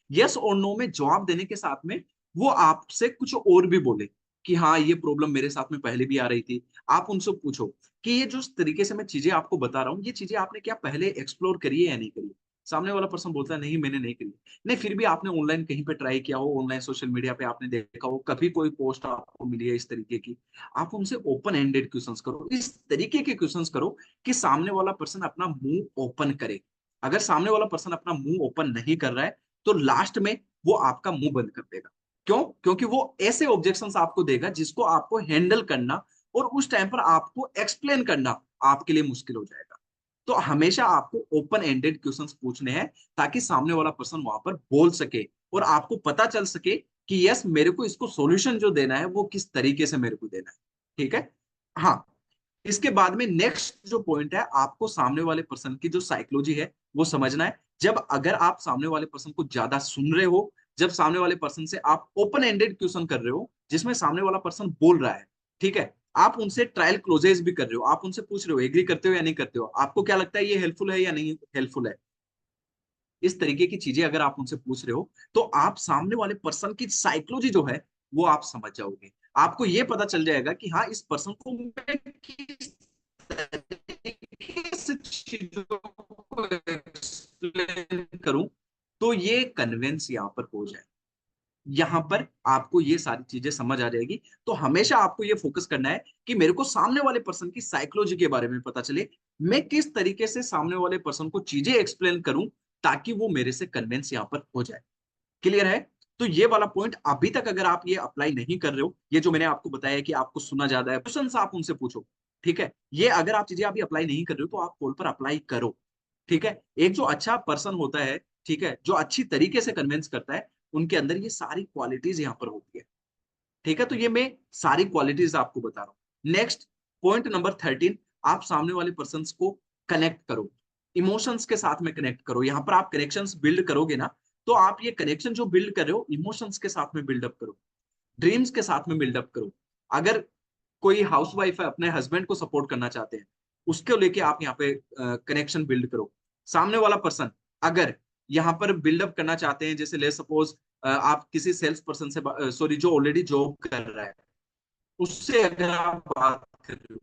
यस और नो में जवाब देने के साथ में वो आपसे कुछ और भी बोले कि हाँ ये प्रॉब्लम मेरे साथ में पहले भी आ रही थी, आप उनसे पूछो कि ये जो तरीके से मैं चीजें आपको बता रहा हूँ ये चीजें आपने क्या पहले एक्सप्लोर करी है या नहीं करी। सामने वाला पर्सन बोलता है नहीं मैंने नहीं करी। नहीं, फिर भी आपने ऑनलाइन कहीं पे ट्राई किया हो, ऑनलाइन सोशल मीडिया पे आपने देखा हो, कभी कोई पोस्ट आपको मिली है इस तरीके की, आप उनसे ओपन एंडेड क्वेश्चंस करो, इस तरीके के क्वेश्चंस करो कि सामने वाला पर्सन अपना मुंह ओपन करे। अगर सामने वाला पर्सन अपना मुंह ओपन नहीं कर रहा है तो लास्ट में वो आपका मुंह बंद कर देगा। क्यों? क्योंकि वो ऐसे ऑब्जेक्शंस आपको देगा जिसको आपको हैंडल करना और उस टाइम पर आपको एक्सप्लेन करना आपके लिए मुश्किल हो जाएगा। तो हमेशा आपको ओपन एंडेड क्वेश्चंस पूछने हैं ताकि सामने वाला पर्सन वहां पर बोल सके और आपको पता चल सके कि यस मेरे को इसको सॉल्यूशन जो देना है वो किस तरीके से मेरे को देना है। ठीक है, हाँ, इसके बाद में नेक्स्ट जो पॉइंट है, आपको सामने वाले पर्सन की जो साइकोलॉजी है वो समझना है। जब अगर आप सामने वाले पर्सन को ज्यादा सुन रहे हो, जब सामने वाले पर्सन से आप ओपन एंडेड क्वेश्चन कर रहे हो जिसमें सामने वाला पर्सन बोल रहा है, ठीक है, आप उनसे ट्रायल क्लोजेस भी कर रहे हो, आप उनसे पूछ रहे हो एग्री करते हो या नहीं करते हो, आपको क्या लगता है ये हेल्पफुल है या नहीं हेल्पफुल है। इस तरीके की चीजें अगर आप उनसे पूछ रहे हो तो आप सामने वाले पर्सन की साइकोलॉजी जो है वो आप समझ जाओगे। आपको ये पता चल जाएगा कि हाँ इस पर्सन को मैं किस तरीके से चीजों को एक्सप्लेन करूं तो ये कन्विंस यहाँ पर हो जाए। यहाँ पर आपको ये सारी चीजें समझ आ जाएगी। तो हमेशा आपको ये फोकस करना है कि मेरे को सामने वाले पर्सन की साइकोलॉजी के बारे में पता चले, मैं किस तरीके से सामने वाले पर्सन को चीजें एक्सप्लेन करूं ताकि वो मेरे से कन्विंस यहाँ पर हो जाए। क्लियर है। तो ये वाला पॉइंट अभी तक अगर आप ये अप्लाई नहीं कर रहे हो, ये जो मैंने आपको बताया कि आपको सुना ज्यादा है, क्वेश्चन आप उनसे पूछो। ठीक है, ये अगर आप चीजें अभी अप्लाई नहीं कर रहे हो तो आप कॉल पर अप्लाई करो। ठीक है, एक जो अच्छा पर्सन होता है, ठीक है, जो अच्छी तरीके से कन्विंस करता है, उनके अंदर ये सारी क्वालिटीज यहाँ पर होती है। ठीक है, तो ये मैं सारी क्वालिटीज आपको बता रहा हूँ। नेक्स्ट पॉइंट नंबर 13, आप सामने वाले पर्सन को कनेक्ट करो, इमोशंस के साथ में कनेक्ट करो। यहाँ पर आप कनेक्शंस बिल्ड करोगे ना, तो आप ये कनेक्शन जो बिल्ड कर रहे हो इमोशंस के साथ में बिल्डअप करो, ड्रीम्स के साथ में बिल्डअप करो। अगर कोई हाउसवाइफ है अपने हस्बैंड को सपोर्ट करना चाहते हैं, उसके लेके आप यहाँ पे कनेक्शन बिल्ड करो। सामने वाला पर्सन अगर यहाँ पर बिल्डअप करना चाहते हैं, जैसे ले सपोज आप किसी सेल्स पर्सन से सॉरी जो ऑलरेडी जॉब कर रहा है उससे अगर आप बात कर रहे हो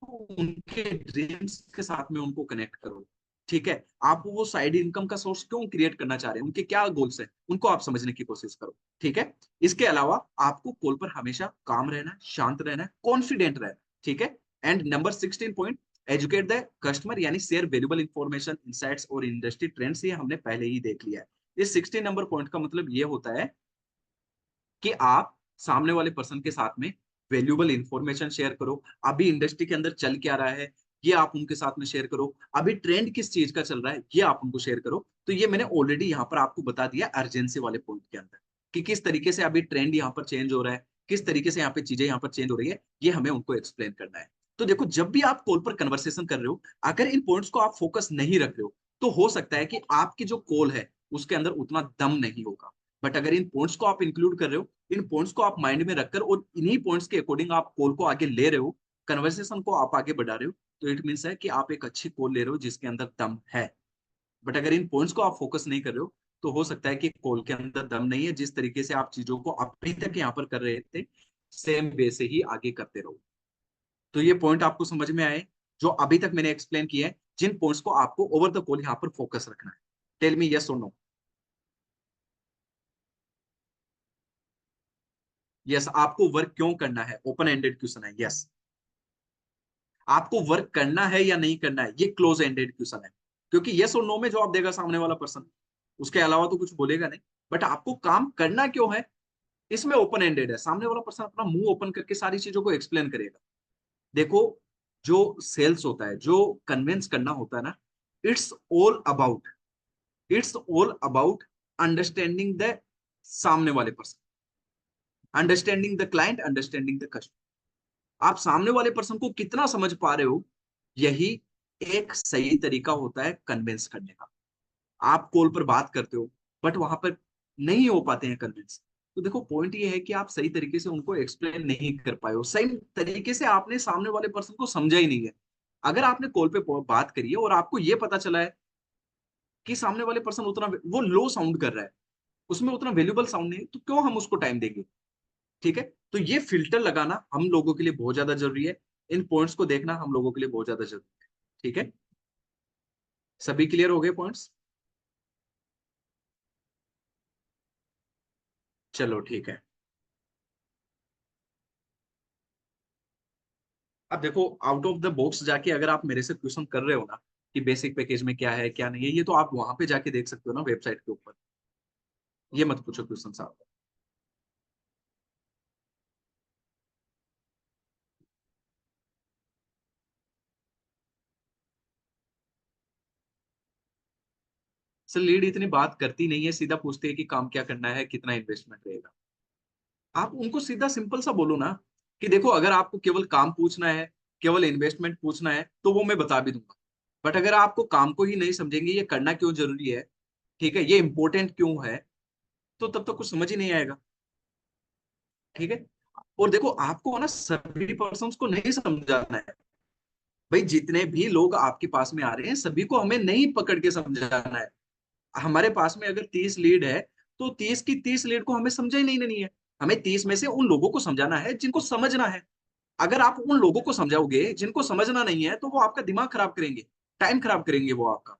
तो उनके ड्रीम्स के साथ में उनको कनेक्ट करो। ठीक है, आप वो साइड इनकम का सोर्स क्यों क्रिएट करना चाह रहे हैं, उनके क्या गोल्स हैं, उनको आप समझने की कोशिश करो। ठीक है, इसके अलावा आपको कॉल पर हमेशा काम रहना, शांत रहना, कॉन्फिडेंट रहना। ठीक है, and number 16 point, educate the customer, यानी शेयर वेल्यूबल इंफॉर्मेशन, इनसाइट्स और इंडस्ट्री ट्रेंड्स, ये हमने पहले ही देख लिया है। इस 16 नंबर पॉइंट का मतलब ये होता है कि आप सामने वाले पर्सन के साथ में वैल्यूबल इंफॉर्मेशन शेयर करो। अभी इंडस्ट्री के अंदर चल क्या रहा है ये आप उनके साथ में शेयर करो। अभी ट्रेंड किस चीज का चल रहा है ये आप उनको शेयर करो। तो ये मैंने ऑलरेडी यहाँ पर आपको बता दिया अर्जेंसी वाले पॉइंट के अंदर कि किस तरीके से अभी ट्रेंड यहाँ पर चेंज हो रहा है, किस तरीके से यहाँ पे चीजें यहाँ पर चेंज हो रही है, ये हमें उनको एक्सप्लेन करना है। तो देखो जब भी आप कॉल पर कन्वर्सेशन कर रहे हो, अगर इन पॉइंट्स को आप फोकस नहीं रख रहे हो तो हो सकता है कि आपकी जो कॉल है उसके अंदर उतना दम नहीं होगा। बट अगर इन पॉइंट्स को आप इंक्लूड कर रहे हो, इन पॉइंट्स को आप माइंड में रखकर और इन्हीं पॉइंट्स के अकॉर्डिंग आप कॉल को आगे ले रहे हो, कन्वर्सेशन को आप आगे बढ़ा रहे हो, तो इट मीन्स है कि आप एक अच्छी कॉल ले रहे हो जिसके अंदर दम है। बट अगर इन पॉइंट्स को आप फोकस नहीं कर रहे हो तो हो सकता है कि कॉल के अंदर दम नहीं है, जिस तरीके से आप चीजों को अभी तक यहाँ पर कर रहे थे सेम वे से ही आगे करते रहो। तो ये पॉइंट आपको समझ में आए जो अभी तक मैंने एक्सप्लेन किया है, जिन पॉइंट्स को आपको ओवर द कॉल यहाँ पर फोकस रखना है। टेल मी यस और नो। यस, आपको वर्क क्यों करना है, ओपन एंडेड क्वेश्चन है। यस, आपको वर्क करना है या नहीं करना है, ये क्लोज एंडेड क्वेश्चन है। क्योंकि यस और नो में जवाब देगा सामने वाला पर्सन, उसके अलावा तो कुछ बोलेगा नहीं। बट आपको काम करना क्यों है, इसमें ओपन एंडेड है। सामने वाला पर्सन अपना मुंह ओपन करके सारी चीजों को एक्सप्लेन करेगा। देखो, जो सेल्स होता है, जो कन्विंस करना होता है ना, it's all about it's all about understanding the सामने वाले person, understanding the client, understanding the customer. आप सामने वाले पर्सन को कितना समझ पा रहे हो, यही एक सही तरीका होता है कन्विंस करने का। आप कॉल पर बात करते हो बट वहां पर नहीं हो पाते हैं कन्विंस, तो देखो पॉइंट ये है कि आप सही तरीके से उनको एक्सप्लेन नहीं कर पाए हो, सही तरीके से आपने सामने वाले पर्सन को समझा ही नहीं है। अगर आपने कॉल पे बात करी है और आपको ये पता चला है कि सामने वाले पर्सन उतना वो लो साउंड कर रहा है, उसमें उतना वैल्यूबल साउंड नहीं है, तो क्यों हम उसको टाइम देंगे। ठीक है, तो ये फिल्टर लगाना हम लोगों के लिए बहुत ज्यादा जरूरी है, इन पॉइंट्स को देखना हम लोगों के लिए बहुत ज्यादा जरूरी है। ठीक है, सभी क्लियर हो गए पॉइंट्स। चलो ठीक है। अब देखो आउट ऑफ द बॉक्स जाके अगर आप मेरे से क्वेश्चन कर रहे हो ना कि बेसिक पैकेज में क्या है क्या नहीं है, ये तो आप वहां पे जाके देख सकते हो ना वेबसाइट के ऊपर। ये मत पूछो क्वेश्चन आप। सर लीड इतनी बात करती नहीं है, सीधा पूछते हैं कि काम क्या करना है, कितना इन्वेस्टमेंट रहेगा। आप उनको सीधा सिंपल सा बोलो ना कि देखो अगर आपको केवल काम पूछना है, केवल इन्वेस्टमेंट पूछना है तो वो मैं बता भी दूंगा। बट अगर आपको काम को ही नहीं समझेंगे ये करना क्यों जरूरी है, ठीक है, ये इंपॉर्टेंट क्यों है, तो तब तक कुछ समझ ही नहीं आएगा। ठीक है, और देखो आपको ना सभी पर्सन्स को नहीं समझाना है भाई, जितने भी लोग आपके पास में आ रहे हैं सभी को हमें नहीं पकड़ के समझाना है। हमारे पास में अगर 30 लीड है तो 30 की 30 लीड को हमें समझा ही नहीं है। हमें 30 में से उन लोगों को समझाना है जिनको समझना है। अगर आप उन लोगों को समझाओगे जिनको समझना नहीं है तो वो आपका दिमाग खराब करेंगे, टाइम खराब करेंगे वो आपका।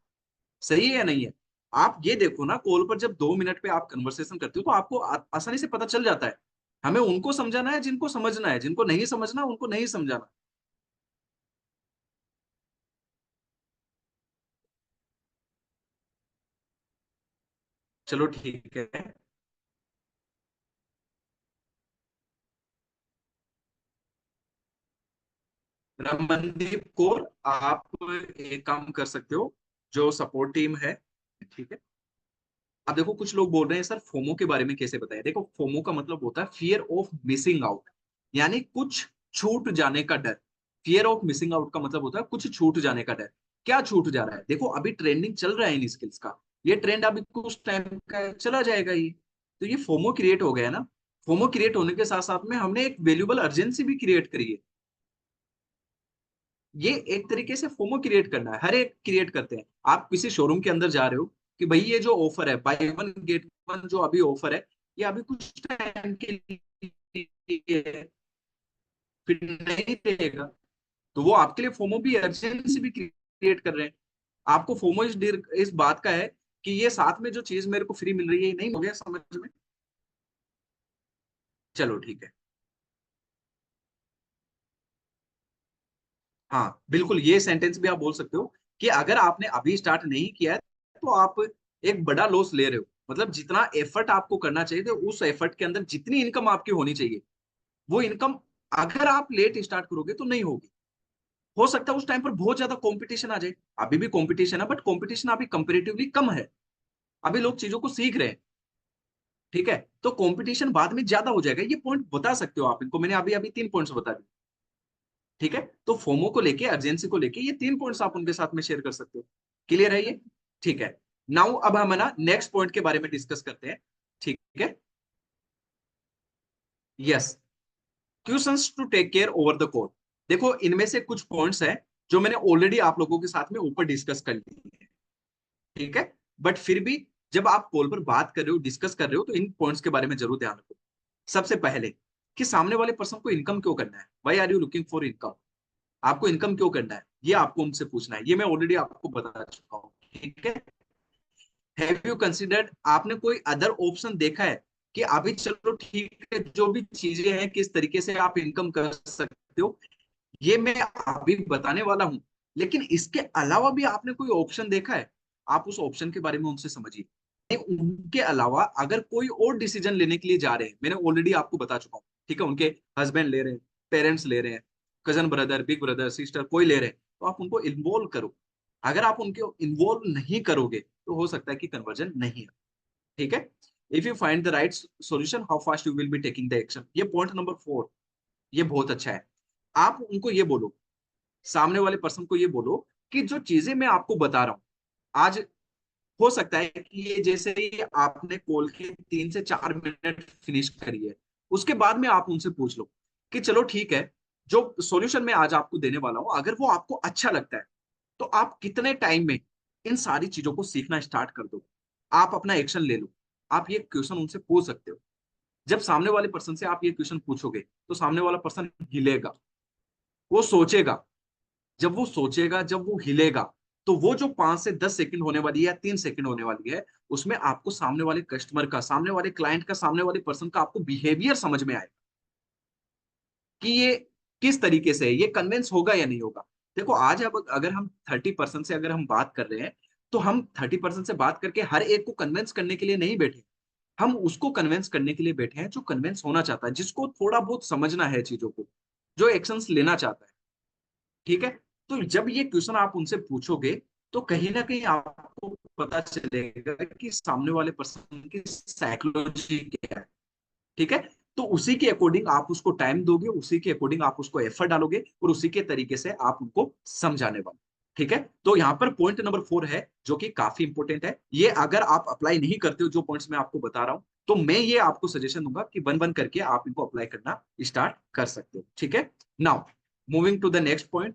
सही है या नहीं है? आप ये देखो ना, कॉल पर जब 2 मिनट पे आप कन्वर्सेशन करते हो तो आपको आसानी से पता चल जाता है। हमें उनको समझाना है जिनको समझना है, जिनको नहीं समझना उनको नहीं समझाना। चलो ठीक है। रमनदीप कौर, आप एक काम कर सकते हो, जो सपोर्ट टीम है, ठीक है। अब देखो कुछ लोग बोल रहे हैं सर फोमो के बारे में कैसे बताएं। देखो फोमो का मतलब होता है फियर ऑफ मिसिंग आउट, यानी कुछ छूट जाने का डर। फियर ऑफ मिसिंग आउट का मतलब होता है कुछ छूट जाने का डर। क्या छूट जा रहा है? देखो अभी ट्रेंडिंग चल रहा है इन स्किल्स का, ये ट्रेंड अभी कुछ टाइम का चला जाएगा ये, तो ये फोमो क्रिएट हो गया ना। फोमो क्रिएट होने के साथ साथ में हमने एक वैल्यूबल अर्जेंसी भी क्रिएट करी है। ये एक तरीके से फोमो क्रिएट करना है, हर एक क्रिएट करते हैं। आप किसी शोरूम के अंदर जा रहे हो कि भाई ये जो ऑफर है, बाय वन गेट वन जो अभी ऑफर है, ये अभी कुछ टाइम के लिए है, फिर नहीं रहेगा। तो वो आपके लिए फोमो भी, अर्जेंसी भी क्रिएट कर रहे हैं। आपको फोमो इस बात का है कि ये साथ में जो चीज मेरे को फ्री मिल रही है, ये नहीं हो गया समझ में? चलो ठीक है। हाँ बिल्कुल, ये सेंटेंस भी आप बोल सकते हो कि अगर आपने अभी स्टार्ट नहीं किया है तो आप एक बड़ा लॉस ले रहे हो। मतलब जितना एफर्ट आपको करना चाहिए तो उस एफर्ट के अंदर जितनी इनकम आपकी होनी चाहिए, वो इनकम अगर आप लेट स्टार्ट करोगे तो नहीं होगी। हो सकता है उस टाइम पर बहुत ज्यादा कंपटीशन आ जाए। अभी भी कंपटीशन है बट कंपटीशन अभी कंपेरेटिवली कम है। अभी लोग चीजों को सीख रहे हैं, ठीक है। तो कंपटीशन बाद में ज्यादा हो जाएगा, ये पॉइंट बता सकते हो आप इनको। मैंने अभी अभी 3 पॉइंट्स बता दिए, ठीक है। तो फोमो को लेके, अर्जेंसी को लेके, ये 3 पॉइंट्स आप उनके साथ में शेयर कर सकते हो। क्लियर है ये? ठीक है। नाउ अब हम है ना नेक्स्ट पॉइंट के बारे में डिस्कस करते हैं, ठीक है। Yes, questions to take care over the call. देखो इनमें से कुछ पॉइंट्स हैं जो मैंने ऑलरेडी आप लोगों के साथ में ऊपर डिस्कस कर लिए हैं, ठीक है। बट फिर भी जब आप कॉल पर बात कर रहे हो, डिस्कस कर रहे हो, तो इन पॉइंट्स के बारे में जरूर ध्यान रखो। सबसे पहले, कि सामने वाले पर्सन को इनकम क्यों करना है, why are you looking for income. आपको इनकम क्यों करना है, ये आपको उनसे पूछना है। ये मैं ऑलरेडी आपको बता चुका हूँ, ठीक है। हैव यू कंसिडर्ड, आपने कोई अदर ऑप्शन देखा है कि अभी चलो ठीक है जो भी चीजें हैं किस तरीके से आप इनकम कर सकते हो, ये मैं अभी बताने वाला हूं। लेकिन इसके अलावा भी आपने कोई ऑप्शन देखा है, आप उस ऑप्शन के बारे में उनसे समझिए। उनके अलावा अगर कोई और डिसीजन लेने के लिए जा रहे हैं, मैंने ऑलरेडी आपको बता चुका हूँ, ठीक है। उनके हस्बैंड ले रहे हैं, पेरेंट्स ले रहे हैं, cousin brother, big brother, sister, कोई ले रहे हैं, तो आप उनको इन्वॉल्व करो। अगर आप उनको इन्वॉल्व नहीं करोगे तो हो सकता है कि कन्वर्जन नहीं है, ठीक है। If you find the right solution, how fast you will be taking the action, ये पॉइंट नंबर 4। ये बहुत अच्छा है। आप उनको ये बोलो, सामने वाले पर्सन को ये बोलो कि जो चीजें मैं आपको बता रहा हूं आज, हो सकता है कि ये जैसे ही आपने कॉल के 3 से 4 मिनट फिनिश करी है, उसके बाद में आप उनसे पूछ लो कि चलो ठीक है, जो सॉल्यूशन मैं आज आपको देने वाला हूं अगर वो आपको अच्छा लगता है तो आप कितने टाइम में इन सारी चीजों को सीखना स्टार्ट कर दो, आप अपना एक्शन ले लो। आप ये क्वेश्चन उनसे पूछ सकते हो। जब सामने वाले पर्सन से आप ये क्वेश्चन पूछोगे तो सामने वाला पर्सन हिलेगा, वो सोचेगा। जब वो सोचेगा, जब वो हिलेगा, तो वो जो 5 से 10 सेकंड होने वाली है या 3 सेकंड होने वाली है, उसमें आपको सामने वाले कस्टमर का, सामने वाले क्लाइंट का, सामने वाले पर्सन का आपको बिहेवियर समझ में आएगा कि ये किस तरीके से है, ये कन्विंस होगा या नहीं होगा। देखो आज अब अगर हम 30% से अगर हम बात कर रहे हैं, तो हम 30% से बात करके हर एक को कन्विंस करने के लिए नहीं बैठे। हम उसको कन्विंस करने के लिए बैठे हैं जो कन्विंस होना चाहता है, जिसको थोड़ा बहुत समझना है चीजों को, जो एक्शंस लेना चाहता है, ठीक है। तो जब ये क्वेश्चन आप उनसे पूछोगे तो कहीं ना कहीं आपको पता चलेगा कि सामने वाले पर्सन की साइकोलॉजी क्या है, ठीक है। तो उसी के अकॉर्डिंग आप उसको टाइम दोगे, उसी के अकॉर्डिंग आप उसको एफर्ट डालोगे और उसी के तरीके से आप उनको समझाने वाले, ठीक है, तो यहाँ पर पॉइंट नंबर 4 है जो कि काफी इंपॉर्टेंट है। ये अगर आप अप्लाई नहीं करते हो जो पॉइंट्स मैं आपको बता रहा हूँ, तो मैं ये आपको सजेशन दूंगा कि वन वन करके आप इनको अप्लाई करना स्टार्ट कर सकते हो। ठीक है, now moving to the next point.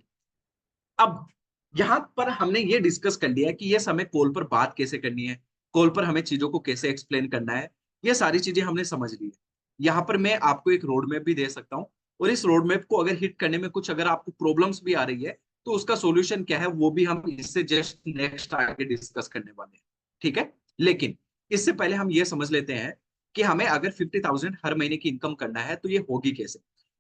अब यहाँ पर हमने ये डिस्कस कर लिया कि ये हमें कॉल पर बात कैसे करनी है, कॉल पर हमें चीजों को कैसे एक्सप्लेन करना है, ये सारी चीजें हमने समझ ली है। यहाँ पर मैं आपको एक रोड मैप भी दे सकता हूँ, और इस रोड मैप को अगर हिट करने में कुछ अगर आपको प्रॉब्लम्स भी आ रही है, तो उसका सॉल्यूशन क्या है वो भी हम इससे जस्ट नेक्स्ट आगे डिस्कस करने वाले हैं। ठीक है, लेकिन इससे पहले हम ये समझ लेते हैं कि हमें अगर 50,000 हर महीने की इनकम करना है तो ये होगी कैसे।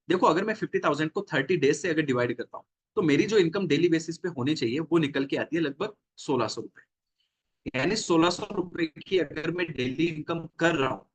देखो, अगर मैं 50,000 को 30 डेज से अगर डिवाइड करता हूँ, तो मेरी जो इनकम डेली बेसिस पे होनी चाहिए वो निकल के आती है लगभग 1600 रुपए। यानी 1600 रुपए की अगर मैं डेली इनकम कर रहा हूँ,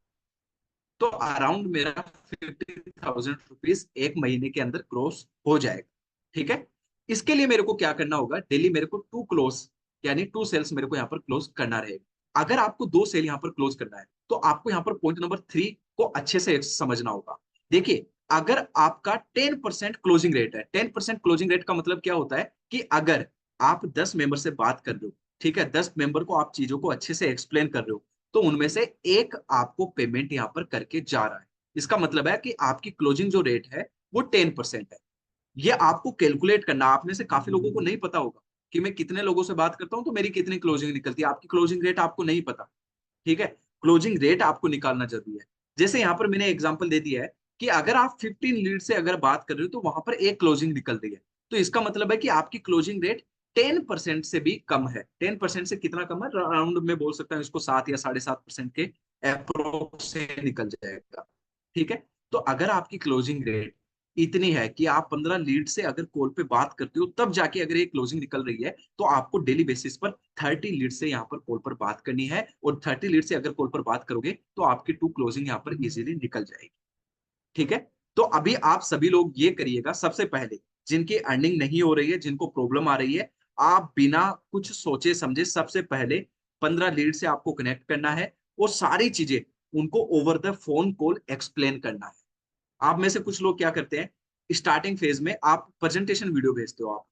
तो अराउंड मेरा 50,000 रुपीज एक महीने के अंदर क्रॉस हो जाएगा। ठीक है, इसके लिए मेरे को क्या करना होगा, डेली मेरे को 2 क्लोज यानी 2 सेल्स मेरे को यहाँ पर क्लोज करना रहेगा। अगर आपको 2 सेल यहाँ पर क्लोज करना है, तो आपको यहाँ पर पॉइंट नंबर 3 को अच्छे से समझना होगा। देखिए, अगर आपका 10% क्लोजिंग रेट है, 10% क्लोजिंग रेट का मतलब क्या होता है कि अगर आप 10 मेंबर से बात कर रहे हो, ठीक है, 10 मेंबर को आप चीजों को अच्छे से एक्सप्लेन कर रहे हो, तो उनमें से एक आपको पेमेंट यहाँ पर करके जा रहा है। इसका मतलब है कि आपकी क्लोजिंग जो रेट है वो 10% है। ये आपको कैलकुलेट करना, आप में से काफी लोगों को नहीं पता होगा कि मैं कितने लोगों से बात करता हूं तो मेरी कितनी क्लोजिंग निकलती है। आपकी क्लोजिंग रेट आपको नहीं पता। ठीक है, क्लोजिंग रेट आपको निकालना जरूरी है। जैसे यहाँ पर मैंने एग्जांपल दे दिया है कि अगर आप 15 लीड से अगर बात कर रहे हो तो वहां पर एक क्लोजिंग निकल रही है, तो इसका मतलब है कि आपकी क्लोजिंग रेट 10% से भी कम है। 10% से कितना कम है, अराउंड में बोल सकता हूँ इसको 7 या 7.5% के अप्रोक्स से निकल जाएगा। ठीक है, तो अगर आपकी क्लोजिंग रेट इतनी है कि आप 15 लीड से अगर कॉल पे बात करते हो तब जाके अगर ये क्लोजिंग निकल रही है, तो आपको डेली बेसिस पर 30 लीड से यहाँ पर कॉल पर बात करनी है, और 30 लीड से अगर कॉल पर बात करोगे तो आपकी 2 क्लोजिंग यहाँ पर इजीली निकल जाएगी। ठीक है, तो अभी आप सभी लोग ये करिएगा, सबसे पहले जिनकी अर्निंग नहीं हो रही है, जिनको प्रॉब्लम आ रही है, आप बिना कुछ सोचे समझे सबसे पहले 15 लीड से आपको कनेक्ट करना है, और सारी चीजें उनको over the phone call explain करना है। आप में से कुछ लोग क्या करते हैं, स्टार्टिंग फेज में आप प्रेजेंटेशन वीडियो भेजते हो। आप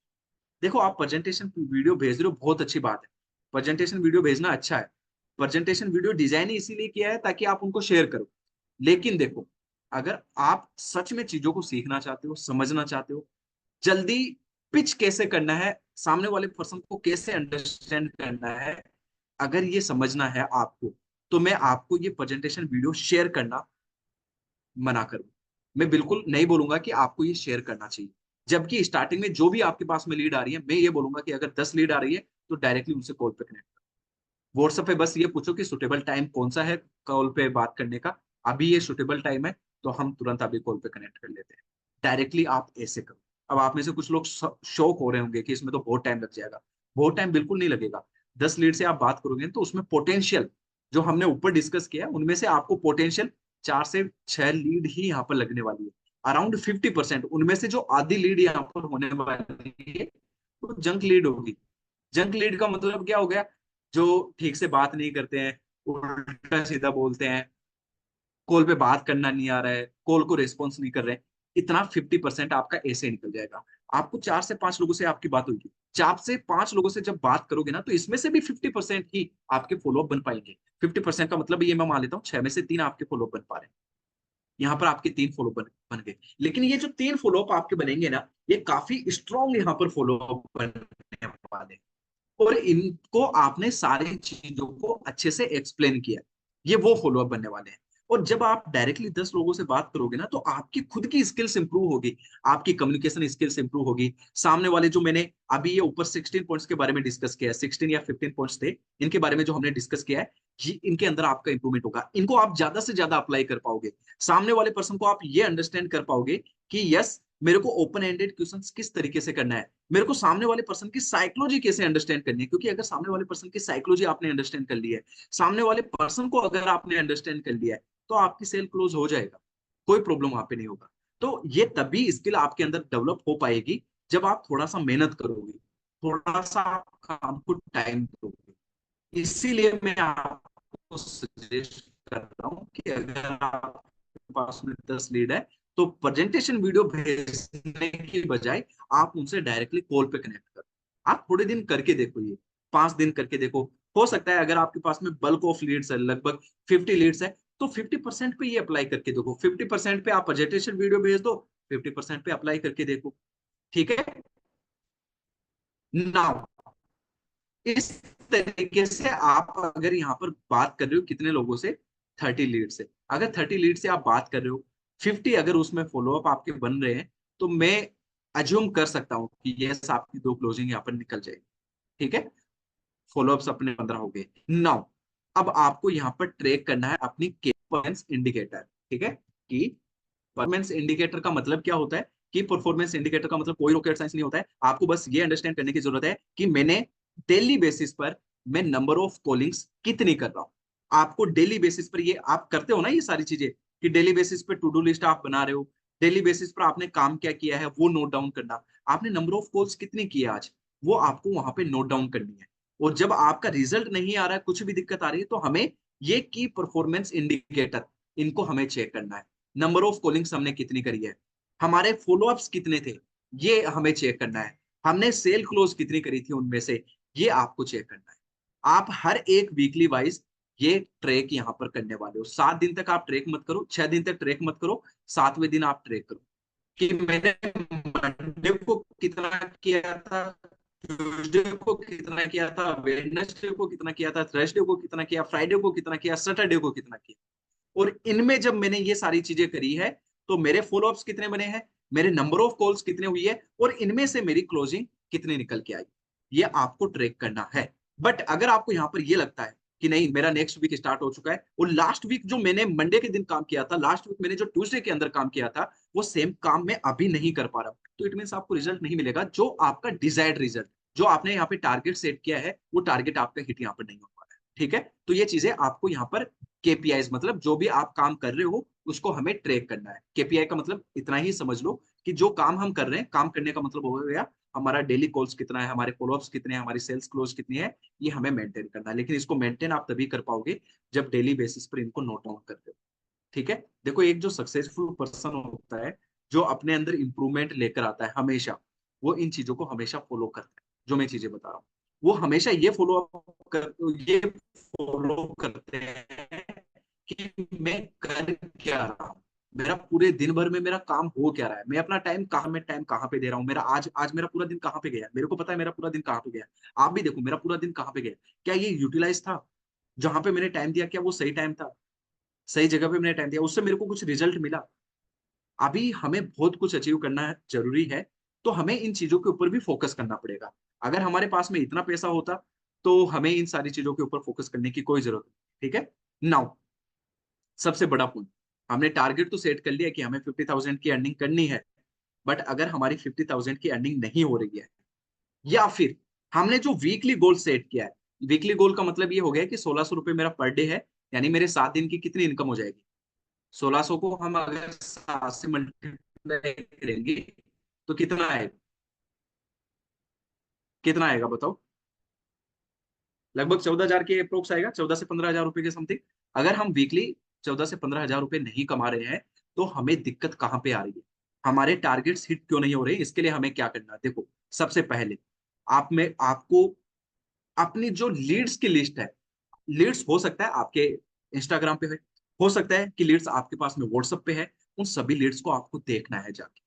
देखो, आप प्रेजेंटेशन वीडियो भेज रहे हो, बहुत अच्छी बात है, प्रेजेंटेशन वीडियो भेजना अच्छा है। प्रेजेंटेशन वीडियो डिजाइन ही इसीलिए किया है ताकि आप उनको शेयर करो। लेकिन देखो, अगर आप सच में चीजों को सीखना चाहते हो, समझना चाहते हो, जल्दी पिच कैसे करना है, सामने वाले पर्सन को कैसे अंडरस्टैंड करना है, अगर ये समझना है आपको, तो मैं आपको ये प्रेजेंटेशन वीडियो शेयर करना मना करूं। मैं बिल्कुल नहीं बोलूंगा कि आपको ये शेयर करना चाहिए। जबकि स्टार्टिंग में जो भी आपके पास में लीड आ रही है, मैं ये बोलूंगा कि अगर 10 लीड आ रही है तो डायरेक्टली उनसे कॉल पे कनेक्ट करो। व्हाट्सएप पे बस ये पूछो कि सुटेबल टाइम कौन सा है कॉल पे बात करने का, अभी ये सुटेबल टाइम है तो हम तुरंत अभी कॉल पे कनेक्ट कर लेते हैं। डायरेक्टली आप ऐसे करो। अब आप में से कुछ लोग शौक हो रहे होंगे कि इसमें तो बहुत टाइम लग जाएगा। बहुत टाइम बिल्कुल नहीं लगेगा। 10 लीड से आप बात करोगे तो उसमें पोटेंशियल जो हमने ऊपर डिस्कस किया उनमें से आपको पोटेंशियल 4 से 6 लीड ही यहाँ पर लगने वाली है। अराउंड 50% उनमें से जो आधी लीड यहाँ पर होने वाली है वो जंक लीड होगी। जंक लीड का मतलब क्या हो गया, जो ठीक से बात नहीं करते हैं, उल्टा सीधा बोलते हैं, कॉल पे बात करना नहीं आ रहा है, कॉल को रिस्पॉन्स नहीं कर रहे हैं। इतना 50% आपका ऐसे निकल जाएगा। आपको 4 से 5 लोगों से आपकी बात होगी, 4 से 5 लोगों से जब बात करोगे ना, तो इसमें से भी 50% ही आपके फॉलोअप बन पाएंगे। 50% का मतलब ये मैं मान लेता हूँ 6 में से 3 आपके फॉलोअप बन पा रहे हैं। यहाँ पर आपके 3 फॉलोअप बन गए। लेकिन ये जो 3 फॉलोअप आपके बनेंगे ना, ये काफी स्ट्रॉन्ग यहाँ पर फॉलोअप बनने वाले हैं। और इनको आपने सारी चीजों को अच्छे से एक्सप्लेन किया, ये वो फॉलोअप बनने वाले हैं। और जब आप डायरेक्टली 10 लोगों से बात करोगे ना, तो आपकी खुद की स्किल्स इंप्रूव होगी, आपकी कम्युनिकेशन स्किल्स इंप्रूव होगी। सामने वाले जो मैंने अभी ये ऊपर 16 पॉइंट्स के बारे में डिस्कस किया है, 16 या 15 पॉइंट्स थे, इनके बारे में जो हमने डिस्कस किया है, ये इनके अंदर आपका इंप्रूवमेंट होगा। इनको आप ज्यादा से ज्यादा अप्लाई कर पाओगे। सामने वाले पर्सन को आप ये अंडरस्टैंड कर पाओगे कि यस, मेरे को ओपन एंडेड क्वेश्चंस किस तरीके से करना है, मेरे को सामने वाले पर्सन की साइकोलॉजी कैसे अंडरस्टैंड करनी है। क्योंकि अगर सामने वाले पर्सन की साइकोलॉजी आपने अंडरस्टैंड कर ली है, सामने वाले पर्सन को अगर आपने अंडरस्टैंड कर लिया है, तो आपकी सेल क्लोज हो जाएगा, कोई प्रॉब्लम वहां पे नहीं होगा। तो ये तभी स्किल आपके अंदर डेवलप हो पाएगी जब आप थोड़ा सा मेहनत करोगे, थोड़ा सा आप काम को टाइम दोगे। इसीलिए मैं आपको सजेस्ट कर रहा हूँ कि अगर आपके पास में 10 लीड है, तो प्रेजेंटेशन वीडियो भेजने की बजाय आप उनसे डायरेक्टली कॉल पे कनेक्ट करो। आप थोड़े दिन करके देखो, ये 5 दिन करके देखो। हो सकता है अगर आपके पास में बल्क ऑफ लीड्स है, लगभग 50 लीड्स है, तो 50% पे ये अप्लाई करके देखो। 50% पे आप प्रेजेंटेशन वीडियो भेज दो, 50% पे अप्लाई करके देखो। ठीक है। नाउ इस तरीके से आप अगर यहाँ पर बात कर रहे हो कितने लोगों से, 30 लीड से, अगर 30 लीड से आप बात कर रहे हो, 50 अगर उसमें फॉलोअप आपके बन रहे हैं, तो मैं अज्यूम कर सकता हूँ कि यस, आपकी 2 क्लोजिंग यहाँ पर निकल जाएगी। ठीक है। फॉलोअप्स अपने 15 हो गए। नाउ अब आपको यहाँ पर ट्रैक करना है अपनी परफॉर्मेंस इंडिकेटर। ठीक है। कि परफॉर्मेंस इंडिकेटर का मतलब क्या होता है, कि परफॉर्मेंस इंडिकेटर का मतलब कोई रॉकेट साइंस नहीं होता है। आपको बस ये अंडरस्टैंड करने की जरूरत है कि मैंने डेली बेसिस पर मैं नंबर ऑफ कॉलिंग्स कितनी कर रहा हूं। आपको डेली बेसिस पर, ये आप करते हो ना ये सारी चीजें, कि डेली बेसिस पर टू डू लिस्ट आप बना रहे हो, डेली बेसिस पर आपने काम क्या किया है वो नोट डाउन करना, आपने नंबर ऑफ कॉल्स कितनी की है आज, वो आपको वहां पे नोट डाउन करनी है। और जब आपका रिजल्ट नहीं आ रहा है, कुछ भी दिक्कत आ रही है, तो हमें ये की परफॉर्मेंस इंडिकेटर, इनको हमें चेक करना है। नंबर ऑफ कॉलिंग्स हमने कितनी करी है, हमारे फॉलोअप्स कितने थे, ये हमें चेक करना है। हमने सेल क्लोज कितनी करी थी उनमें से, ये आपको चेक करना है। आप हर एक वीकली वाइज ये ट्रैक यहाँ पर करने वाले हो। 7 दिन तक आप ट्रैक मत करो, 6 दिन तक ट्रैक मत करो, 7वें दिन आप ट्रैक करो कि मैंने मंडे को कितना किया था, ट्यूसडे को कितना किया था, वेडनेसडे को कितना किया था, थर्सडे को कितना किया, फ्राइडे को कितना किया, सैटरडे को कितना किया। और इनमें जब मैंने ये सारी चीजें करी है, तो मेरे फॉलोअप्स कितने बने हैं, मेरे नंबर ऑफ कॉल्स कितने हुई है, और इनमें से मेरी क्लोजिंग कितने निकल के आई, ये आपको ट्रैक करना है। बट अगर आपको यहाँ पर ये लगता है कि नहीं, मेरा नेक्स्ट वीक स्टार्ट हो चुका है और लास्ट वीक जो मैंने मंडे के दिन काम किया था, लास्ट वीक मैंने जो ट्यूसडे के अंदर काम किया था, वो सेम काम मैं अभी नहीं कर पा रहा हूँ, तो इट मीन आपको रिजल्ट नहीं मिलेगा, जो आपका डिजायर्ड रिजल्ट, जो आपने यहाँ पे टारगेट सेट किया है, वो टारगेट आपका हिट यहाँ पर नहीं हो पा रहा है। ठीक है। तो ये चीजें आपको यहाँ पर केपीआई, मतलब जो भी आप काम कर रहे हो उसको हमें ट्रैक करना है। केपीआई का मतलब इतना ही समझ लो कि जो काम हम कर रहे हैं, काम करने का मतलब हो गया हमारा डेली कॉल्स कितना है, हमारे फॉलोअप्स कितने हैं, हमारी सेल्स क्लोज कितनी है, ये हमें मेंटेन करना है। लेकिन इसको मेंटेन आप तभी कर पाओगे जब डेली बेसिस पर इनको नोट डाउन करते हो। ठीक है। देखो, एक जो सक्सेसफुल पर्सन होता है, जो अपने अंदर इंप्रूवमेंट लेकर आता है हमेशा, वो इन चीजों को हमेशा फॉलो करता है, जो मैं चीजें बता रहा हूँ। वो हमेशा ये फॉलो करते हैं कि मैं कर क्या रहा हूँ, मेरा पूरे दिन भर में मेरा काम हो क्या रहा है, मैं अपना टाइम कहाँ पे दे रहा हूँ, मेरा आज आज मेरा पूरा दिन कहाँ पे गया, मेरे को पता है मेरा पूरा दिन कहाँ पे गया। आप भी देखो मेरा पूरा दिन कहाँ पे गया, क्या ये यूटिलाइज था, जहां पे मैंने टाइम दिया क्या वो सही टाइम था, सही जगह पे मैंने टाइम दिया, उससे मेरे को कुछ रिजल्ट मिला। अभी हमें बहुत कुछ अचीव करना है, जरूरी है, तो हमें इन चीजों के ऊपर भी फोकस करना पड़ेगा। अगर हमारे पास में इतना पैसा होता, तो हमें इन सारी चीजों के ऊपर फोकस करने की कोई जरूरत नहीं। ठीक है। नाउ सबसे बड़ा पॉइंट, हमने टारगेट तो सेट कर लिया कि हमें 50,000 की अर्निंग करनी है। बट अगर हमारी 50,000 की अर्निंग नहीं हो रही है, या फिर हमने जो वीकली गोल सेट किया है, वीकली गोल का मतलब ये हो गया कि 1600 रुपये मेरा पर डे है, यानी मेरे 7 दिन की कितनी इनकम हो जाएगी, 1600 को हम अगर 7 से मल्टीप्लाई करेंगे तो कितना आएगा, कितना आएगा बताओ। लगभग 14,000 के अप्रोक्स आएगा, 14 से 15 हजार रुपए के समथिंग। अगर हम वीकली 14 से 15 हजार रुपए नहीं कमा रहे हैं, तो हमें दिक्कत कहां पे आ रही है, हमारे टारगेट्स हिट क्यों नहीं हो रहे, इसके लिए हमें क्या करना है। देखो, सबसे पहले आप में आपको अपनी जो लीड्स की लिस्ट है, लीड्स हो सकता है आपके इंस्टाग्राम पे हो सकता है कि लीड्स आपके पास में व्हाट्सएप पे है, उन सभी लीड्स को आपको देखना है जाके।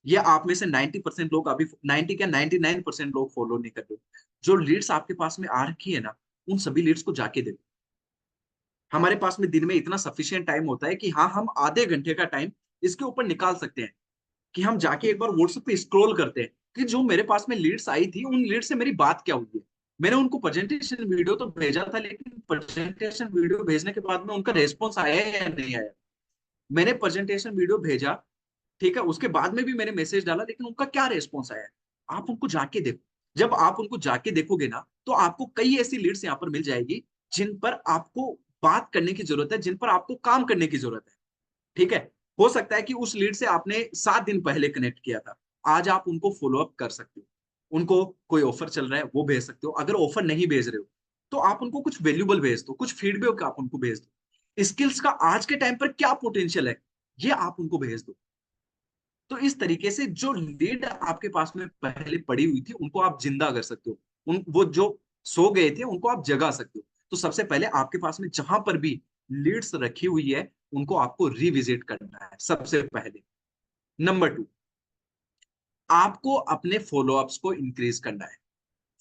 ये आप में से 90% लोग अभी, 90 क्या 99% लोग फॉलो नहीं कर रहे। जो लीड्स आपके पास में आ रखी है ना, उन सभी लीड्स को जाके देखो। हमारे पास में दिन में इतना सफिशिएंट टाइम होता है कि हाँ, हम आधे घंटे का टाइम इसके ऊपर निकाल सकते हैं कि हम जाके एक बार व्हाट्सएप पे स्क्रॉल करते हैं कि जो मेरे पास में लीड्स आई थी, उन लीड से मेरी बात क्या हुई है। मैंने उनको प्रेजेंटेशन वीडियो तो भेजा था, लेकिन प्रेजेंटेशन वीडियो भेजने के बाद में उनका रेस्पॉन्स आया या नहीं आया। मैंने प्रेजेंटेशन वीडियो भेजा, ठीक है, उसके बाद में भी मैंने मैसेज डाला, लेकिन उनका क्या रेस्पॉन्स आया है, आप उनको जाके देखो। जब आप उनको जाके देखोगे ना, तो आपको कई ऐसी लीड्स यहाँ पर मिल जाएगी जिन पर आपको बात करने की जरूरत है, जिन पर आपको काम करने की जरूरत है। ठीक है। हो सकता है कि उस लीड से आपने 7 दिन पहले कनेक्ट किया था, आज आप उनको फॉलो अप कर सकते हो, उनको कोई ऑफर चल रहा है वो भेज सकते हो। अगर ऑफर नहीं भेज रहे हो, तो आप उनको कुछ वैल्यूबल भेज दो, कुछ फीडबैक आप उनको भेज दो, स्किल्स का आज के टाइम पर क्या पोटेंशियल है, ये आप उनको भेज दो। तो इस तरीके से जो लीड आपके पास में पहले पड़ी हुई थी उनको आप जिंदा कर सकते हो, उन वो जो सो गए थे उनको आप जगा सकते हो। तो सबसे पहले आपके पास में जहां पर भी लीड्स रखी हुई है उनको आपको रिविजिट करना है सबसे पहले। नंबर 2, आपको अपने फॉलोअप्स को इंक्रीज करना है।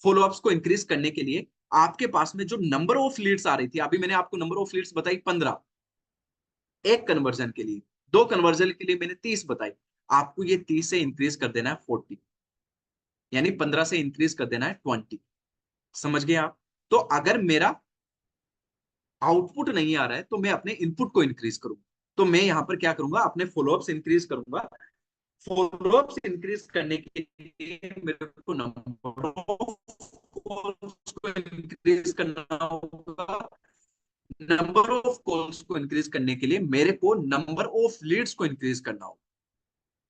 फॉलोअप्स को इंक्रीज करने के लिए आपके पास में जो नंबर ऑफ लीड्स आ रही थी, अभी मैंने आपको नंबर ऑफ लीड्स बताई 15, एक कन्वर्जन के लिए, 2 कन्वर्जन के लिए मैंने 30 बताई, आपको ये 30 से इंक्रीज कर देना है 40, यानी 15 से इंक्रीज कर देना है 20। समझ गए आप? तो अगर मेरा आउटपुट नहीं आ रहा है तो मैं अपने इनपुट को इंक्रीज करूंगा। तो मैं यहां पर क्या करूंगा, अपने फॉलोअप्स इंक्रीज करूंगा। फॉलोअप्स इंक्रीज करने के लिए मेरे को नंबर ऑफ कॉल्स को इंक्रीज करना होगा। नंबर ऑफ कॉल्स को इंक्रीज करने के लिए मेरे को नंबर ऑफ लीड्स को इंक्रीज करना होगा।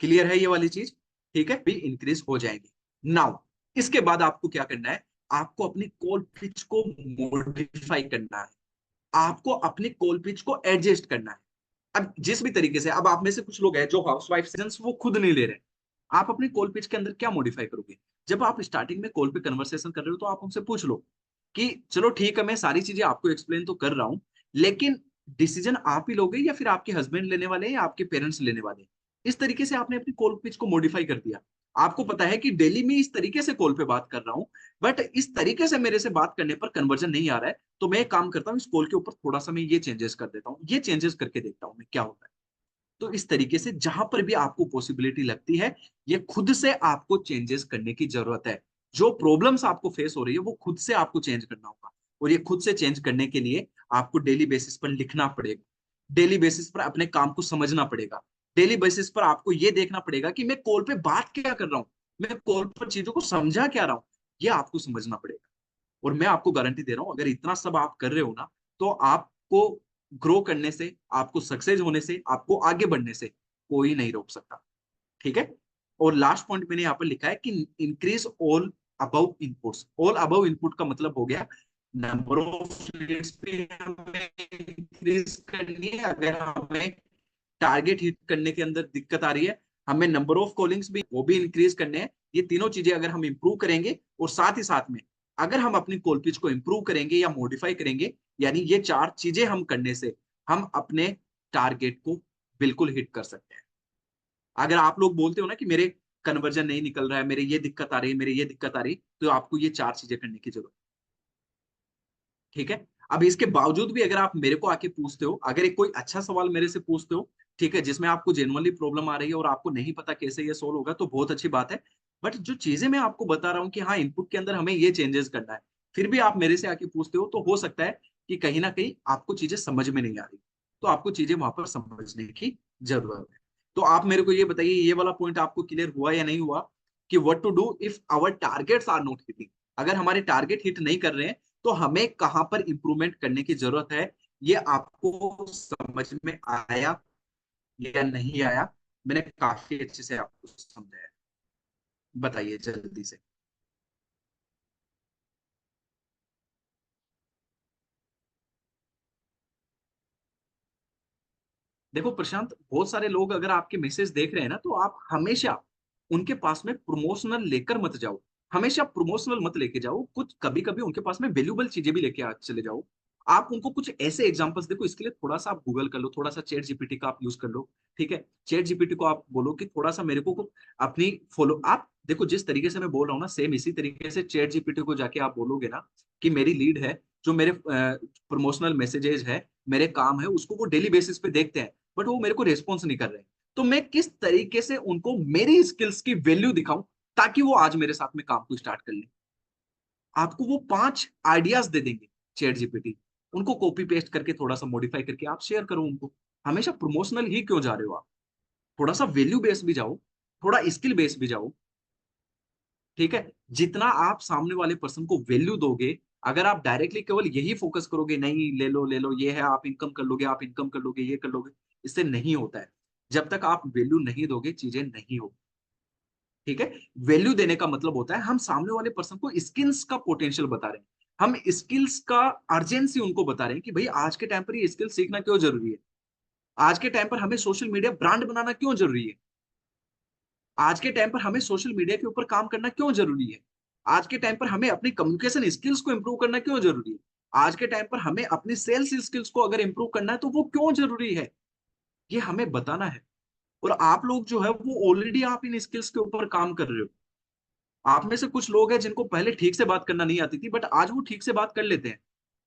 क्लियर है ये वाली चीज? ठीक है, भी इंक्रीज हो जाएंगे। नाउ इसके बाद आपको क्या करना है, आपको अपनी कॉल पिच को मॉडिफाई करना है, आपको अपनी कॉल पिच को एडजस्ट करना है। अब जिस भी तरीके से, अब आप में से कुछ लोग हैं जो हाउसवाइफ सीजन वो खुद नहीं ले रहे, आप अपनी कॉल पिच के अंदर क्या मॉडिफाई करोगे? जब आप स्टार्टिंग में कॉल पे कन्वर्सेशन कर रहे हो तो आप उनसे पूछ लो कि चलो ठीक है, मैं सारी चीजें आपको एक्सप्लेन तो कर रहा हूं, लेकिन डिसीजन आप ही लोगे या फिर आपके हस्बैंड लेने वाले हैं या आपके पेरेंट्स लेने वाले हैं? इस तरीके से आपने अपनी कॉल पिच को मॉडिफाई कर दिया। आपको पता है कि डेली में इस तरीके से कॉल पे बात कर रहा हूं, बट इस तरीके से मेरे से बात करने पर कन्वर्जन नहीं आ रहा है, तो मैं एक काम करता हूँ, इस कॉल के ऊपर थोड़ा सा मैं ये चेंजेस कर देता हूँ, ये चेंजेस करके देखता हूँ मैं क्या होता है। तो इस तरीके से जहां पर भी आपको पॉसिबिलिटी लगती है, ये खुद से आपको चेंजेस करने की जरूरत है। जो प्रॉब्लम्स आपको फेस हो रही है वो खुद से आपको चेंज करना होगा, और ये खुद से चेंज करने के लिए आपको डेली बेसिस पर लिखना पड़ेगा, डेली बेसिस पर अपने काम को समझना पड़ेगा, डेली बेसिस पर आपको ये देखना पड़ेगा कि मैं कॉल पे बात क्या कर रहा हूँ, मैं कॉल पर चीजों को समझा क्या रहा हूँ, ये आपको समझना पड़ेगा। और मैं आपको गारंटी दे रहा हूं, अगर इतना सब आप कर रहे हो ना, तो आपको ग्रो करने से, आपको सक्सेस होने से, आपको आगे बढ़ने से कोई नहीं रोक सकता। ठीक है? और लास्ट पॉइंट मैंने यहाँ पर लिखा है कि increase all above inputs. All above input का मतलब हो गया, नंबर ऑफ लीड्स पे हमें इंक्रीज करनी है, अगर हमें टारगेट हिट करने के अंदर दिक्कत आ रही है, हमें नंबर ऑफ कॉलिंग्स भी वो भी इंक्रीज करने हैं। ये तीनों चीजें अगर हम इंप्रूव करेंगे, और साथ ही साथ में अगर हम अपनी कॉल पिच को इंप्रूव करेंगे या मॉडिफाई करेंगे, यानी ये 4 चीजें हम करने से हम अपने टारगेट को बिल्कुल हिट कर सकते हैं। अगर आप लोग बोलते हो ना कि मेरे कन्वर्जन नहीं निकल रहा है, मेरे ये दिक्कत आ रही है, मेरे ये दिक्कत आ रही है, तो आपको ये 4 चीजें करने की जरूरत है। ठीक है? अब इसके बावजूद भी अगर आप मेरे को आके पूछते हो, अगर एक कोई अच्छा सवाल मेरे से पूछते हो, ठीक है, जिसमें आपको जेन्युइनली प्रॉब्लम आ रही है और आपको नहीं पता कैसे ये सोल्व होगा, तो बहुत अच्छी बात है। बट जो चीजें मैं आपको बता रहा हूँ कि हाँ, इनपुट के अंदर हमें ये चेंजेस करना है, फिर भी आप मेरे से आके पूछते हो, तो हो सकता है कि कहीं ना कहीं आपको चीजें समझ में नहीं आ रही, तो आपको चीजें वहां पर समझने की जरूरत है। तो आप मेरे को ये बताइए, ये वाला पॉइंट आपको क्लियर हुआ या नहीं हुआ, कि what to do if our targets are not hitting? अगर हमारे टारगेट हिट नहीं कर रहे हैं तो हमें कहां पर इंप्रूवमेंट करने की जरूरत है, ये आपको समझ में आया या नहीं आया? मैंने काफी अच्छे से आपको समझाया, बताइए जल्दी से। देखो प्रशांत, बहुत सारे लोग अगर आपके मैसेज देख रहे हैं ना, तो आप हमेशा उनके पास में प्रमोशनल लेकर मत जाओ, हमेशा प्रमोशनल मत लेके जाओ, कुछ कभी कभी उनके पास में वैल्यूबल चीजें भी लेके चले जाओ। आप उनको कुछ ऐसे एग्जांपल्स देखो, इसके लिए थोड़ा सा आप गूगल कर लो, थोड़ा सा चैट जीपीटी का आप यूज कर लो। ठीक है? चैट जीपीटी को आप बोलो कि थोड़ा सा मेरे को अपनी फॉलो, आप देखो जिस तरीके से मैं बोल रहा हूँ ना, सेम इसी तरीके से चैट जीपीटी को जाके आप बोलोगे ना कि मेरी लीड है, जो मेरे प्रमोशनल मैसेजेस है, मेरे काम है, उसको वो डेली बेसिस पे देखते हैं, बट वो मेरे को रेस्पॉन्स नहीं कर रहे हैं, तो मैं किस तरीके से उनको मेरी स्किल्स की वैल्यू दिखाऊं ताकि वो आज मेरे साथ में काम को स्टार्ट कर ले? आपको वो 5 आइडियाज दे देंगे चैट जीपीटी, उनको कॉपी पेस्ट करके थोड़ा सा मॉडिफाई करके आप शेयर करो उनको। हमेशा प्रमोशनल ही क्यों जा रहे हो आप? थोड़ा सा वैल्यू बेस भी जाओ, थोड़ा स्किल बेस भी जाओ। ठीक है? जितना आप सामने वाले पर्सन को वैल्यू दोगे, अगर आप डायरेक्टली केवल यही फोकस करोगे, नहीं ले लो ये है, आप इनकम कर लोगे, आप इनकम कर लोगे, ये कर लोगे, इससे नहीं होता है। जब तक आप वैल्यू नहीं दोगे, चीजें नहीं हो। ठीक है? वैल्यू देने का मतलब होता है हम सामने वाले पर्सन को स्किल्स का पोटेंशियल बता रहे हैं, हम स्किल्स का अर्जेंसी उनको बता रहे हैं कि भाई आज के टाइम पर ये स्किल सीखना क्यों जरूरी है, आज के टाइम पर हमें सोशल मीडिया ब्रांड बनाना क्यों जरूरी है। आज के टाइम पर हमें सोशल मीडिया के ऊपर काम करना क्यों जरूरी है? आज के टाइम पर हमें अपनी कम्युनिकेशन स्किल्स को इंप्रूव करना क्यों जरूरी है? आज के टाइम पर हमें अपनी सेल्स स्किल्स को अगर इंप्रूव करना है तो वो क्यों जरूरी है? ये हमें बताना है। और आप लोग जो है वो ऑलरेडी आप इन स्किल्स के ऊपर काम कर रहे हो। आप में से कुछ लोग हैं जिनको पहले ठीक से बात करना नहीं आती थी, बट आज वो ठीक से बात कर लेते हैं।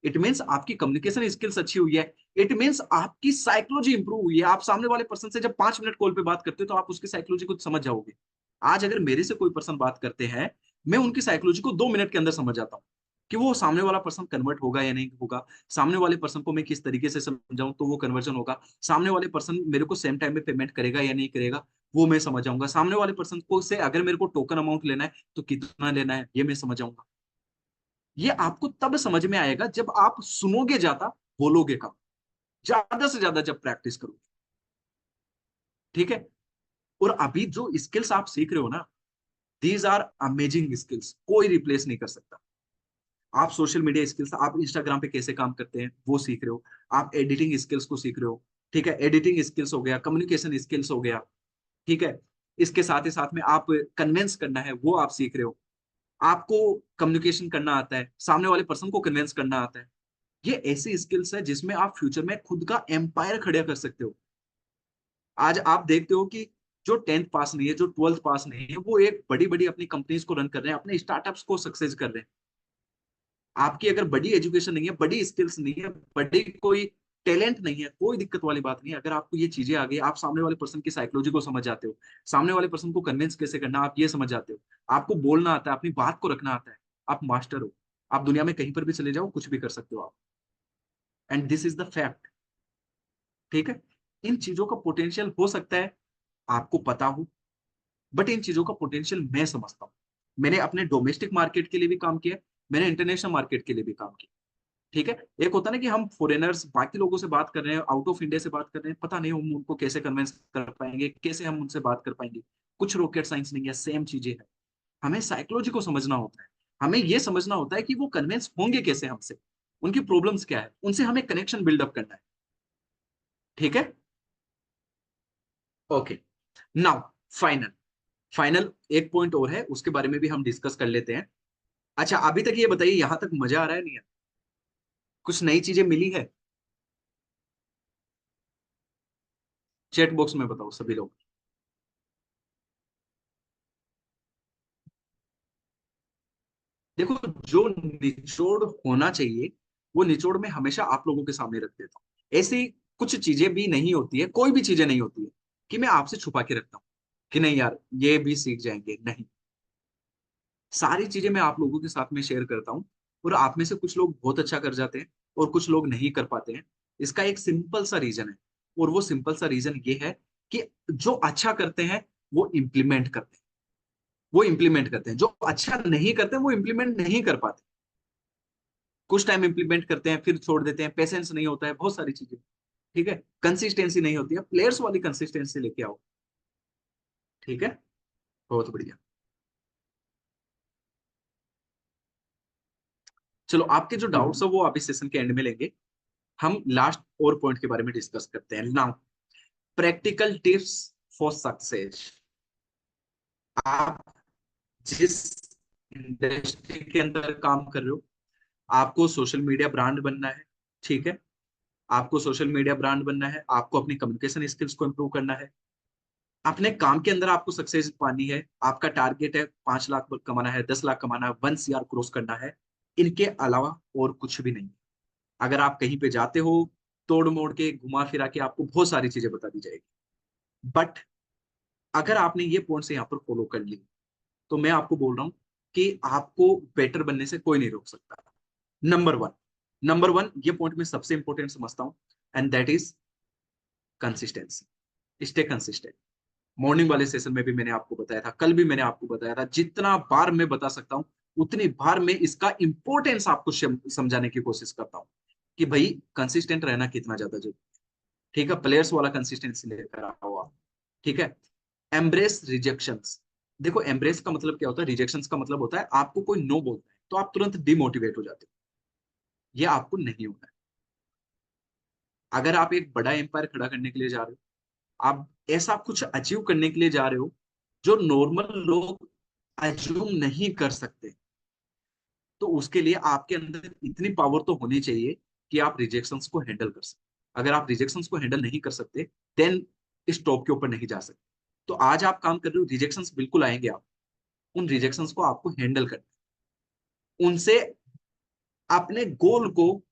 इट मीन्स आपकी कम्युनिकेशन स्किल्स अच्छी हुई है। इट मीन्स आपकी साइकोलॉजी इंप्रूव हुई है। आप सामने वाले पर्सन से जब 5 मिनट कॉल पे बात करते हो तो आप उसकी साइकोलॉजी को समझ जाओगे। आज अगर मेरे से कोई पर्सन बात करते हैं, मैं उनकी साइकोलॉजी को 2 मिनट के अंदर समझ जाता हूँ कि वो सामने वाला पर्सन कन्वर्ट होगा या नहीं होगा। सामने वाले पर्सन को मैं किस तरीके से समझाऊं तो वो कन्वर्जन होगा। सामने वाले पर्सन मेरे को सेम टाइम में पेमेंट करेगा या नहीं करेगा, वो मैं समझ जाऊंगा। सामने वाले पर्सन को से अगर मेरे को टोकन अमाउंट लेना है तो कितना लेना है, ये मैं समझ जाऊंगा। ये आपको तब समझ में आएगा जब आप सुनोगे ज्यादा, बोलोगे कम। ज्यादा से ज्यादा जब प्रैक्टिस करोगे, ठीक है। और अभी जो स्किल्स आप सीख रहे हो ना, दीज आर अमेजिंग स्किल्स, कोई रिप्लेस नहीं कर सकता। आप सोशल मीडिया स्किल्स, आप इंस्टाग्राम पे कैसे काम करते हैं वो सीख रहे हो। आप एडिटिंग स्किल्स को सीख रहे हो, ठीक है। एडिटिंग स्किल्स हो गया, कम्युनिकेशन स्किल्स हो गया, ठीक है। इसके साथ ही साथ में आप कन्विंस करना है वो आप सीख रहे हो। आपको कम्युनिकेशन करना आता है, सामने वाले पर्सन को कन्विंस करना आता है। ये ऐसी स्किल्स है जिसमें आप फ्यूचर में खुद का एम्पायर खड़ा कर सकते हो। आज आप देखते हो कि जो 10th पास नहीं है, जो 12th पास नहीं है, वो एक बड़ी बड़ी अपनी कंपनीज को रन कर रहे हैं, अपने स्टार्टअप्स को सक्सेस कर रहे हैं। आपकी अगर बड़ी एजुकेशन नहीं है, बड़ी स्किल्स नहीं है, बड़ी कोई टैलेंट नहीं है, कोई दिक्कत वाली बात नहीं है। अगर आपको ये चीजें आ गई, आप सामने वाले पर्सन की साइकोलॉजी को समझ जाते हो, सामने वाले पर्सन को कन्विंस कैसे करना आप ये समझ जाते हो, आपको बोलना आता है, अपनी बात को रखना आता है, आप मास्टर हो। आप दुनिया में कहीं पर भी चले जाओ, कुछ भी कर सकते हो आप। And this is the fact, ठीक है। इन चीजों का पोटेंशियल हो सकता है आपको पता हो, बट इन चीजों का पोटेंशियल मैं समझता हूँ। मैंने अपने डोमेस्टिक मार्केट के लिए भी काम किया, मैंने इंटरनेशनल मार्केट के लिए भी काम किया, ठीक है। एक होता है ना कि हम फॉरेनर्स बाकी लोगों से बात कर रहे हैं, आउट ऑफ इंडिया से बात कर रहे हैं, पता नहीं हम उनको कैसे कन्विंस कर पाएंगे, कैसे हम उनसे बात कर पाएंगे। कुछ रॉकेट साइंस नहीं है, सेम चीजें है। हमें साइकोलॉजी को समझना होता है। हमें यह समझना होता है कि वो कन्विंस होंगे कैसे हमसे, उनकी प्रॉब्लम्स क्या है, उनसे हमें कनेक्शन बिल्डअप करना है, ठीक है। ओके, नाउ फाइनल फाइनल एक पॉइंट और है, उसके बारे में भी हम डिस्कस कर लेते हैं। अच्छा, अभी तक ये बताइए, यहां तक मजा आ रहा है नहीं? कुछ नई चीजें मिली है? चैट बॉक्स में बताओ सभी लोग। देखो, जो निचोड़ होना चाहिए वो निचोड़ में हमेशा आप लोगों के सामने रख देता हूँ। ऐसी कुछ चीजें भी नहीं होती है, कोई भी चीजें नहीं होती है कि मैं आपसे छुपा के रखता हूँ कि नहीं यार ये भी सीख जाएंगे, नहीं। सारी चीजें मैं आप लोगों के साथ में शेयर करता हूँ। और आप में से कुछ लोग बहुत अच्छा कर जाते हैं और कुछ लोग नहीं कर पाते हैं। इसका एक सिंपल सा रीजन है, और वो सिंपल सा रीजन ये है कि जो अच्छा करते हैं वो इम्प्लीमेंट करते हैं। वो इम्प्लीमेंट करते हैं, जो अच्छा नहीं करते हैं वो इम्प्लीमेंट नहीं कर पाते। कुछ टाइम इंप्लीमेंट करते हैं फिर छोड़ देते हैं, पेशेंस नहीं होता है, बहुत सारी चीजें, ठीक है। कंसिस्टेंसी नहीं होती है, प्लेयर्स वाली कंसिस्टेंसी लेके आओ, ठीक है। बहुत बढ़िया। चलो, आपके जो डाउट्स है वो आप इस सेशन के एंड में लेंगे। हम लास्ट और पॉइंट के बारे में डिस्कस करते हैं now. Practical tips for success. आप जिस इंडस्ट्री के अंदर काम कर रहे हो, आपको सोशल मीडिया ब्रांड बनना है, ठीक है। आपको सोशल मीडिया ब्रांड बनना है, आपको अपनी कम्युनिकेशन स्किल्स को इंप्रूव करना है, अपने काम के अंदर आपको सक्सेस पानी है। आपका टारगेट है 5 लाख कमाना है, 10 लाख कमाना है, 1 CR क्रॉस करना है। इनके अलावा और कुछ भी नहीं। अगर आप कहीं पे जाते हो, तोड़ मोड़ के घुमा फिरा के आपको बहुत सारी चीजें बता दी जाएगी, बट अगर आपने ये पॉइंट्स यहाँ पर फॉलो कर ली तो मैं आपको बोल रहा हूँ कि आपको बेटर बनने से कोई नहीं रोक सकता। नंबर 1, नंबर 1 ये पॉइंट मैं सबसे इंपॉर्टेंट समझता हूँ, and that is consistency. Stay consistent. Morning वाले सेशन में भी मैंने आपको बताया था, कल भी मैंने आपको बताया था, जितना बार मैं बता सकता हूं उतनी बार मैं इसका इंपॉर्टेंस आपको समझाने की कोशिश करता हूं कि भाई कंसिस्टेंट रहना कितना ज्यादा जरूरी है, ठीक है। प्लेयर्स वाला कंसिस्टेंसी लेकर आओ आप, ठीक है। Embrace rejections. देखो, एम्ब्रेस का मतलब क्या होता है, रिजेक्शंस का मतलब होता है आपको कोई नो बोलता है तो आप तुरंत डिमोटिवेट हो जाते हो। ये आपको नहीं होना है। अगर आप एक बड़ा एम्पायर खड़ा करने के लिए जा रहे हो, आप ऐसा कुछ अचीव करने के लिए जा रहे हो, जो नॉर्मल लोग अज्यूम नहीं कर सकते। तो उसके लिए आपके अंदर इतनी पावर तो होनी चाहिए कि आप रिजेक्शंस को हैंडल कर सकते। अगर आप रिजेक्शंस को हैंडल नहीं कर सकते, देन इस टॉप के ऊपर नहीं जा सकते। तो आज आप काम कर रहे हो, रिजेक्शंस बिल्कुल आएंगे, आप उन रिजेक्शंस को आपको हैंडल करना है। उनसे अपने गोल को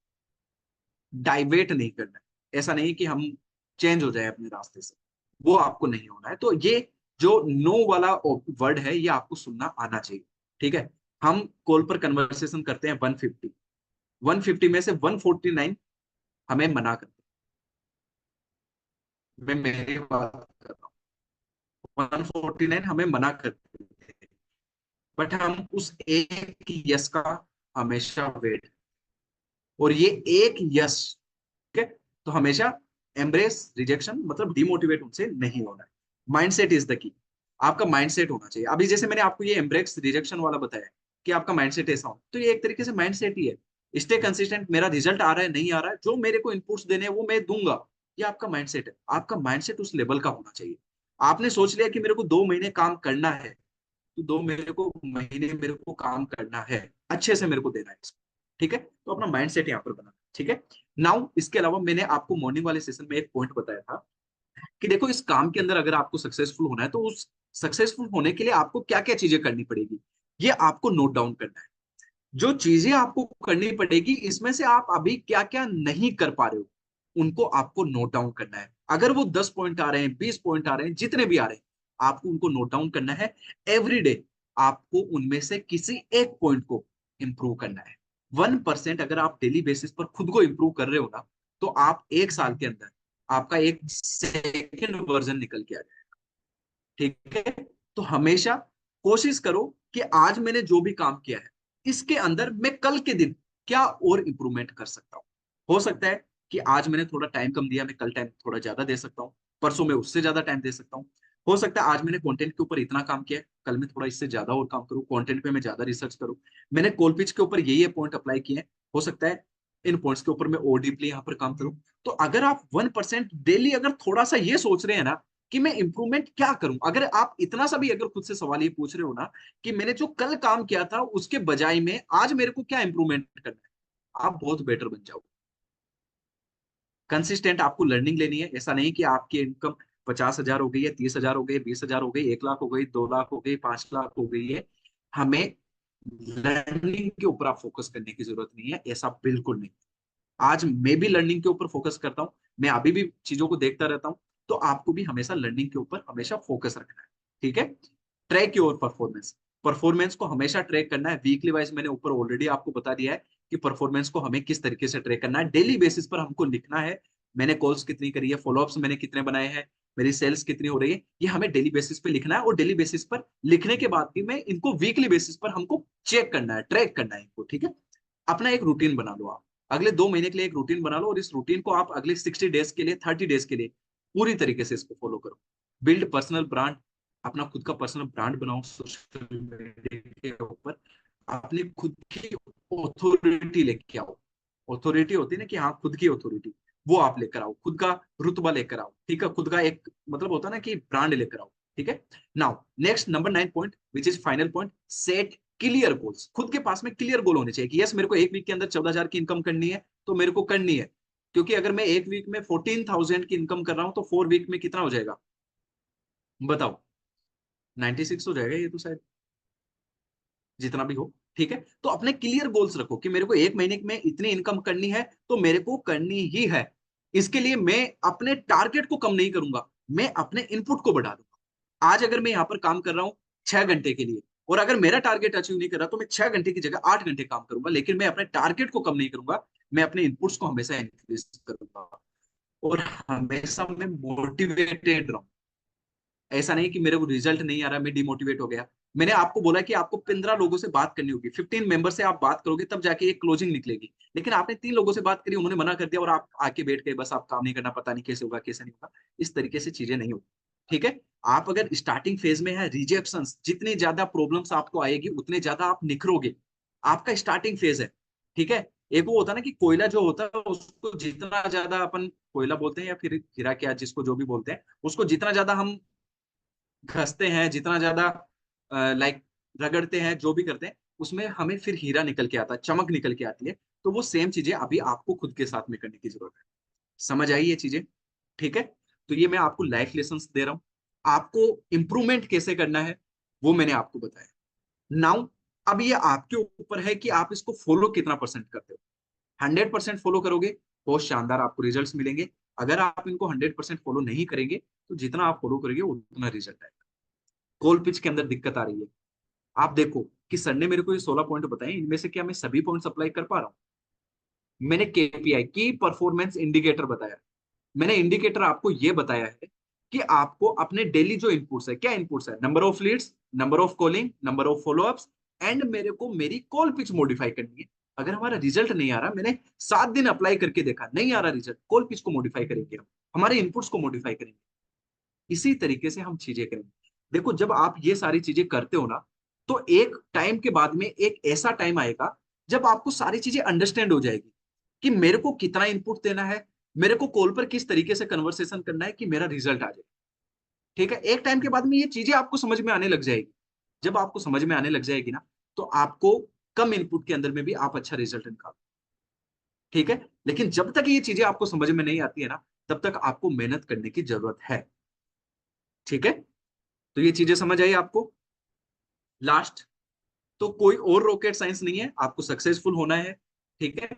डाइवेट नहीं करना है। ऐसा नहीं कि हम चेंज हो जाए अपने रास्ते से, वो आपको नहीं होना है। तो ये जो नो वाला वर्ड है, ये आपको सुनना आना चाहिए। ठीक है, हम कॉल पर कन्वर्सेशन करते हैं 150, 150 में से 149 हमें मना करते हैं। मैं मेरी बात कर रहा हूँ, 149 हमें मना करते हैं, बट हम उस एक यस का हमेशा वेट, और ये एक यस, ठीक है, तो हमेशा एम्ब्रेस रिजेक्शन, मतलब डिमोटिवेट उनसे नहीं होना है। Mindset is the key. आपका माइंडसेट होना चाहिए। अभी जैसे मैंने आपको ये एम्ब्रेस रिजेक्शन वाला बताया कि आपका माइंडसेट ऐसा हो, तो ये एक तरीके से माइंडसेट ही है। स्टे कंसिस्टेंट, मेरा रिजल्ट आ रहा है नहीं आ रहा है, जो मेरे को इनपुट्स देने हैं वो मैं दूंगा। ये आपका माइंडसेट है। आपका माइंडसेट उस लेवल का होना चाहिए। आपने सोच लिया कि मेरे को 2 महीने काम करना है, तो 2 महीने मेरे को काम करना है, अच्छे से मेरे को देना है इसको। ठीक है, तो अपना माइंड सेट यहाँ पर बना। ठीक है, नाउ इसके अलावा मैंने आपको मॉर्निंग वाले सेशन में एक पॉइंट बताया था कि देखो, इस काम के अंदर अगर आपको सक्सेसफुल होना है, तो उस सक्सेसफुल होने के लिए आपको क्या क्या चीजें करनी पड़ेगी, ये आपको नोट डाउन करना है। जो चीजें आपको करनी पड़ेगी, इसमें से आप अभी क्या क्या नहीं कर पा रहे हो, उनको आपको नोट डाउन करना है। अगर वो 10 पॉइंट आ रहे हैं, 20 पॉइंट आ रहे हैं, जितने भी आ रहे हैं, आपको उनको नोट डाउन करना है। एवरी डे आपको उनमें से किसी एक पॉइंट को इंप्रूव करना है। 1% अगर आप डेली बेसिस पर खुद को इंप्रूव कर रहे हो ना, तो आप एक साल के अंदर आपका एक सेकेंड वर्जन निकल के आ जाए। ठीक है, तो हमेशा कोशिश करो कि आज मैंने जो भी काम किया है, इसके अंदर मैं कल के दिन क्या और इंप्रूवमेंट कर सकता हूँ। हो सकता है कि आज मैंने थोड़ा टाइम कम दिया, मैं कल टाइम थोड़ा ज्यादा दे सकता हूँ, परसों मैं उससे ज्यादा टाइम दे सकता हूँ। हो सकता है आज मैंने कंटेंट के ऊपर इतना काम किया है, कल मैं थोड़ा इससे ज्यादा और काम करूँ, कंटेंट पे मैं ज्यादा रिसर्च करूँ। मैंने कॉल पिच के ऊपर ये पॉइंट अप्लाई किए हैं, हो सकता है इन पॉइंट्स के ऊपर मैं और डीपली यहाँ पर काम करूँ। तो अगर आप 1% डेली अगर थोड़ा सा ये सोच रहे हैं ना कि मैं इंप्रूवमेंट क्या करूं, अगर आप इतना सा भी अगर खुद से सवाल ये पूछ रहे हो ना कि मैंने जो कल काम किया था उसके बजाय में आज मेरे को क्या इंप्रूवमेंट करना है, आप बहुत बेटर बन जाओगे। कंसिस्टेंट आपको लर्निंग लेनी है। ऐसा नहीं कि आपकी इनकम 50,000 हो गई है, 30,000 हो गई, 20,000 हो गई, 1 लाख हो गई, 2 लाख हो गई, 5 लाख हो गई है। हमें लर्निंग के ऊपर आप फोकस करने की जरूरत नहीं है, ऐसा बिल्कुल नहीं। आज मैं भी लर्निंग के ऊपर फोकस करता हूँ, मैं अभी भी चीजों को देखता रहता हूँ। तो आपको भी हमेशा लर्निंग के ऊपर हमेशा फोकस रखना है। ठीक है, ट्रैक योर परफॉर्मेंस, परफॉर्मेंस को हमेशा ट्रैक करना है। वीकली वाइज मैंने ऊपर ऑलरेडी आपको बता दिया है कि परफॉर्मेंस को हमें किस तरीके से ट्रैक करना है। डेली बेसिस पर हमको लिखना है, मैंने कॉल्स कितनी करी है, फॉलोअप्स मैंने कितने बनाए हैं, मेरी सेल्स कितनी हो रही है, ये हमें डेली बेसिस पे लिखना है। और डेली बेसिस पर लिखने के बाद भी मैं इनको वीकली बेसिस पर हमको चेक करना है, ट्रैक करना है इनको। ठीक है, अपना एक रूटीन बना लो आप, अगले 2 महीने के लिए एक रूटीन बना लो, और इस रूटीन को आप अगले 60 डेज के लिए, 30 डेज के लिए पूरी तरीके से इसको फॉलो करो। बिल्ड पर्सनल ब्रांड, अपना खुद का पर्सनल ब्रांड बनाओ सोशल मीडिया के ऊपर। अपनी खुद की ऑथोरिटी लेके आओ। ऑथोरिटी होती है ना कि हाँ, खुद की ऑथोरिटी, वो आप लेकर आओ। खुद का रुतबा लेकर आओ। ठीक है, खुद का एक मतलब होता है ना कि ब्रांड लेकर आओ। ठीक है, now next number 9 point which is final point, set clear goals. खुद के पास में क्लियर गोल होने चाहिए कि यस, मेरे को एक वीक के अंदर 14,000 की इनकम करनी है, तो मेरे को करनी है। क्योंकि अगर मैं एक वीक में 14,000 की इनकम कर रहा हूं, तो 4 वीक में कितना हो जाएगा बताओ? 96 हो जाएगा ये तो शायद, जितना भी हो। ठीक है, तो अपने क्लियर गोल्स रखो कि मेरे को एक महीने में इतनी इनकम करनी है, तो मेरे को करनी ही है। इसके लिए मैं अपने टारगेट को कम नहीं करूंगा, मैं अपने इनपुट को बढ़ा दूंगा। आज अगर मैं यहाँ पर काम कर रहा हूँ 6 घंटे के लिए, और अगर मेरा टारगेट अचीव नहीं कर रहा, तो मैं 6 घंटे की जगह 8 घंटे काम करूंगा, लेकिन मैं अपने टारगेट को कम नहीं करूंगा, मैं अपने इनपुट्स को हमेशा इंक्रीज करूंगा। और हमेशा मैं मोटिवेटेड रहूं। ऐसा नहीं कि मेरे को रिजल्ट नहीं आ रहा, मैं डिमोटिवेट हो गया। मैंने आपको बोला कि आपको 15 लोगों से बात करनी होगी, 15 मेंबर से आप बात करोगे तब जाके एक क्लोजिंग निकलेगी। लेकिन आपने 3 लोगों से बात करी, उन्होंने मना कर दिया, और आप आके बैठ गए, बस आप काम नहीं करना, पता नहीं कैसे होगा कैसे नहीं होगा। इस तरीके से चीजें नहीं होगी। ठीक है, आप अगर स्टार्टिंग फेज में है, रिजेक्शन, जितनी ज्यादा प्रॉब्लम्स आपको आएगी उतने ज्यादा आप निखरोगे। आपका स्टार्टिंग फेज है। ठीक है, एक वो होता है ना कि कोयला जो होता है, उसको जितना ज्यादा अपन कोयला बोलते हैं या फिर हीरा क्या, जिसको जो भी बोलते हैं, उसको जितना ज्यादा हम घसते हैं, जितना ज्यादा लाइक रगड़ते हैं, जो भी करते हैं, उसमें हमें फिर हीरा निकल के आता है, चमक निकल के आती है। तो वो सेम चीजें अभी आपको खुद के साथ में करने की जरूरत है। समझ आई ये चीजें? ठीक है। तो ये मैं आपको लाइफ लेसन्स दे रहा हूँ। आपको इंप्रूवमेंट कैसे करना है वो मैंने आपको बताया। नाउ अब ये आपके ऊपर है कि आप इसको फॉलो कितना परसेंट करते हो। 100% फॉलो करोगे, बहुत शानदार आपको रिजल्ट्स मिलेंगे। अगर आप इनको 100% फॉलो नहीं करेंगे, तो जितना आप फॉलो करेंगे उतना रिजल्ट आएगा। कोल पिच के अंदर दिक्कत आ रही है। आप देखो कि सर ने मेरे को ये 16 पॉइंट बताए, इनमें से क्या मैं सभी पॉइंट्स अप्लाई कर पा रहा हूँ? मैंने केपीआई की परफॉर्मेंस इंडिकेटर बताया। मैंने इंडिकेटर आपको ये बताया है कि आपको अपने डेली जो इनपुट्स है, क्या इनपुट्स है? Number of leads, number of calling, number of followups, and मेरे को मेरी कॉल पिच मॉडिफाई करनी है। अगर हमारा रिजल्ट नहीं आ रहा, मैंने 7 दिन अप्लाई करके देखा, नहीं आ रहा रिजल्ट, कॉल पिच को मॉडिफाई करेंगे हम, हमारे इनपुट्स को मॉडिफाई करेंगे। इसी तरीके से हम चीजें करेंगे। देखो जब आप ये सारी चीजें करते हो ना, तो एक टाइम के बाद में एक ऐसा टाइम आएगा जब आपको सारी चीजें अंडरस्टैंड हो जाएगी कि मेरे को कितना इनपुट देना है, मेरे को कॉल पर किस तरीके से कन्वर्सेशन करना है कि मेरा रिजल्ट आ जाए। ठीक है, एक टाइम के बाद में ये चीजें आपको समझ में आने लग जाएगी। जब आपको समझ में आने लग जाएगी ना, तो आपको कम इनपुट के अंदर में भी आप अच्छा रिजल्ट निकालो। ठीक है। लेकिन जब तक ये चीजें आपको समझ में नहीं आती है ना, तब तक आपको मेहनत करने की जरूरत है। ठीक है। तो ये चीजें समझ आई आपको? लास्ट, तो कोई और रॉकेट साइंस नहीं है, आपको सक्सेसफुल होना है। ठीक है।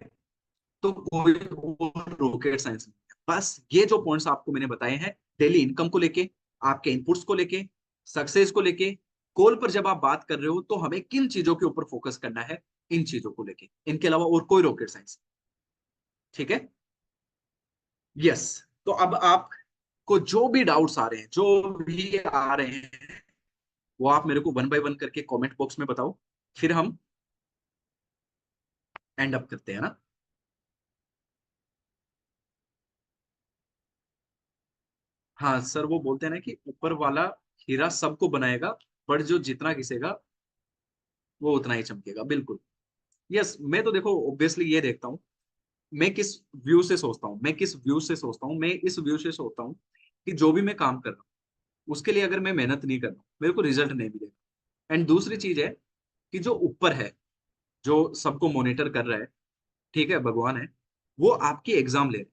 तो कोई और रॉकेट साइंस नहीं है, बस ये जो पॉइंट्स आपको मैंने बताए हैं, डेली इनकम को लेके, आपके इनपुट्स को लेके, सक्सेस को लेके, कॉल पर जब आप बात कर रहे हो तो हमें किन चीजों के ऊपर फोकस करना है, इन चीजों को लेके, इनके अलावा और कोई रॉकेट साइंस। ठीक है। यस। तो अब आपको जो भी डाउट्स आ रहे हैं, जो भी आ रहे हैं, वो आप मेरे को वन बाय वन करके कमेंट बॉक्स में बताओ, फिर हम एंड अप करते हैं ना। हाँ सर, वो बोलते हैं ना कि ऊपर वाला हीरा सबको बनाएगा, पर जो जितना घिसेगा वो उतना ही चमकेगा। बिल्कुल। यस, मैं तो देखो ऑब्वियसली ये देखता हूँ, मैं किस व्यू से सोचता हूँ, मैं किस व्यू से सोचता हूँ, मैं इस व्यू से सोचता हूँ कि जो भी मैं काम कर रहा हूँ, उसके लिए अगर मैं मेहनत नहीं कर रहा हूँ, मेरे को रिजल्ट नहीं मिलेगा। एंड दूसरी चीज है कि जो ऊपर है, जो सबको मॉनिटर कर रहा है, ठीक है, भगवान है, वो आपकी एग्जाम ले रहे हैं।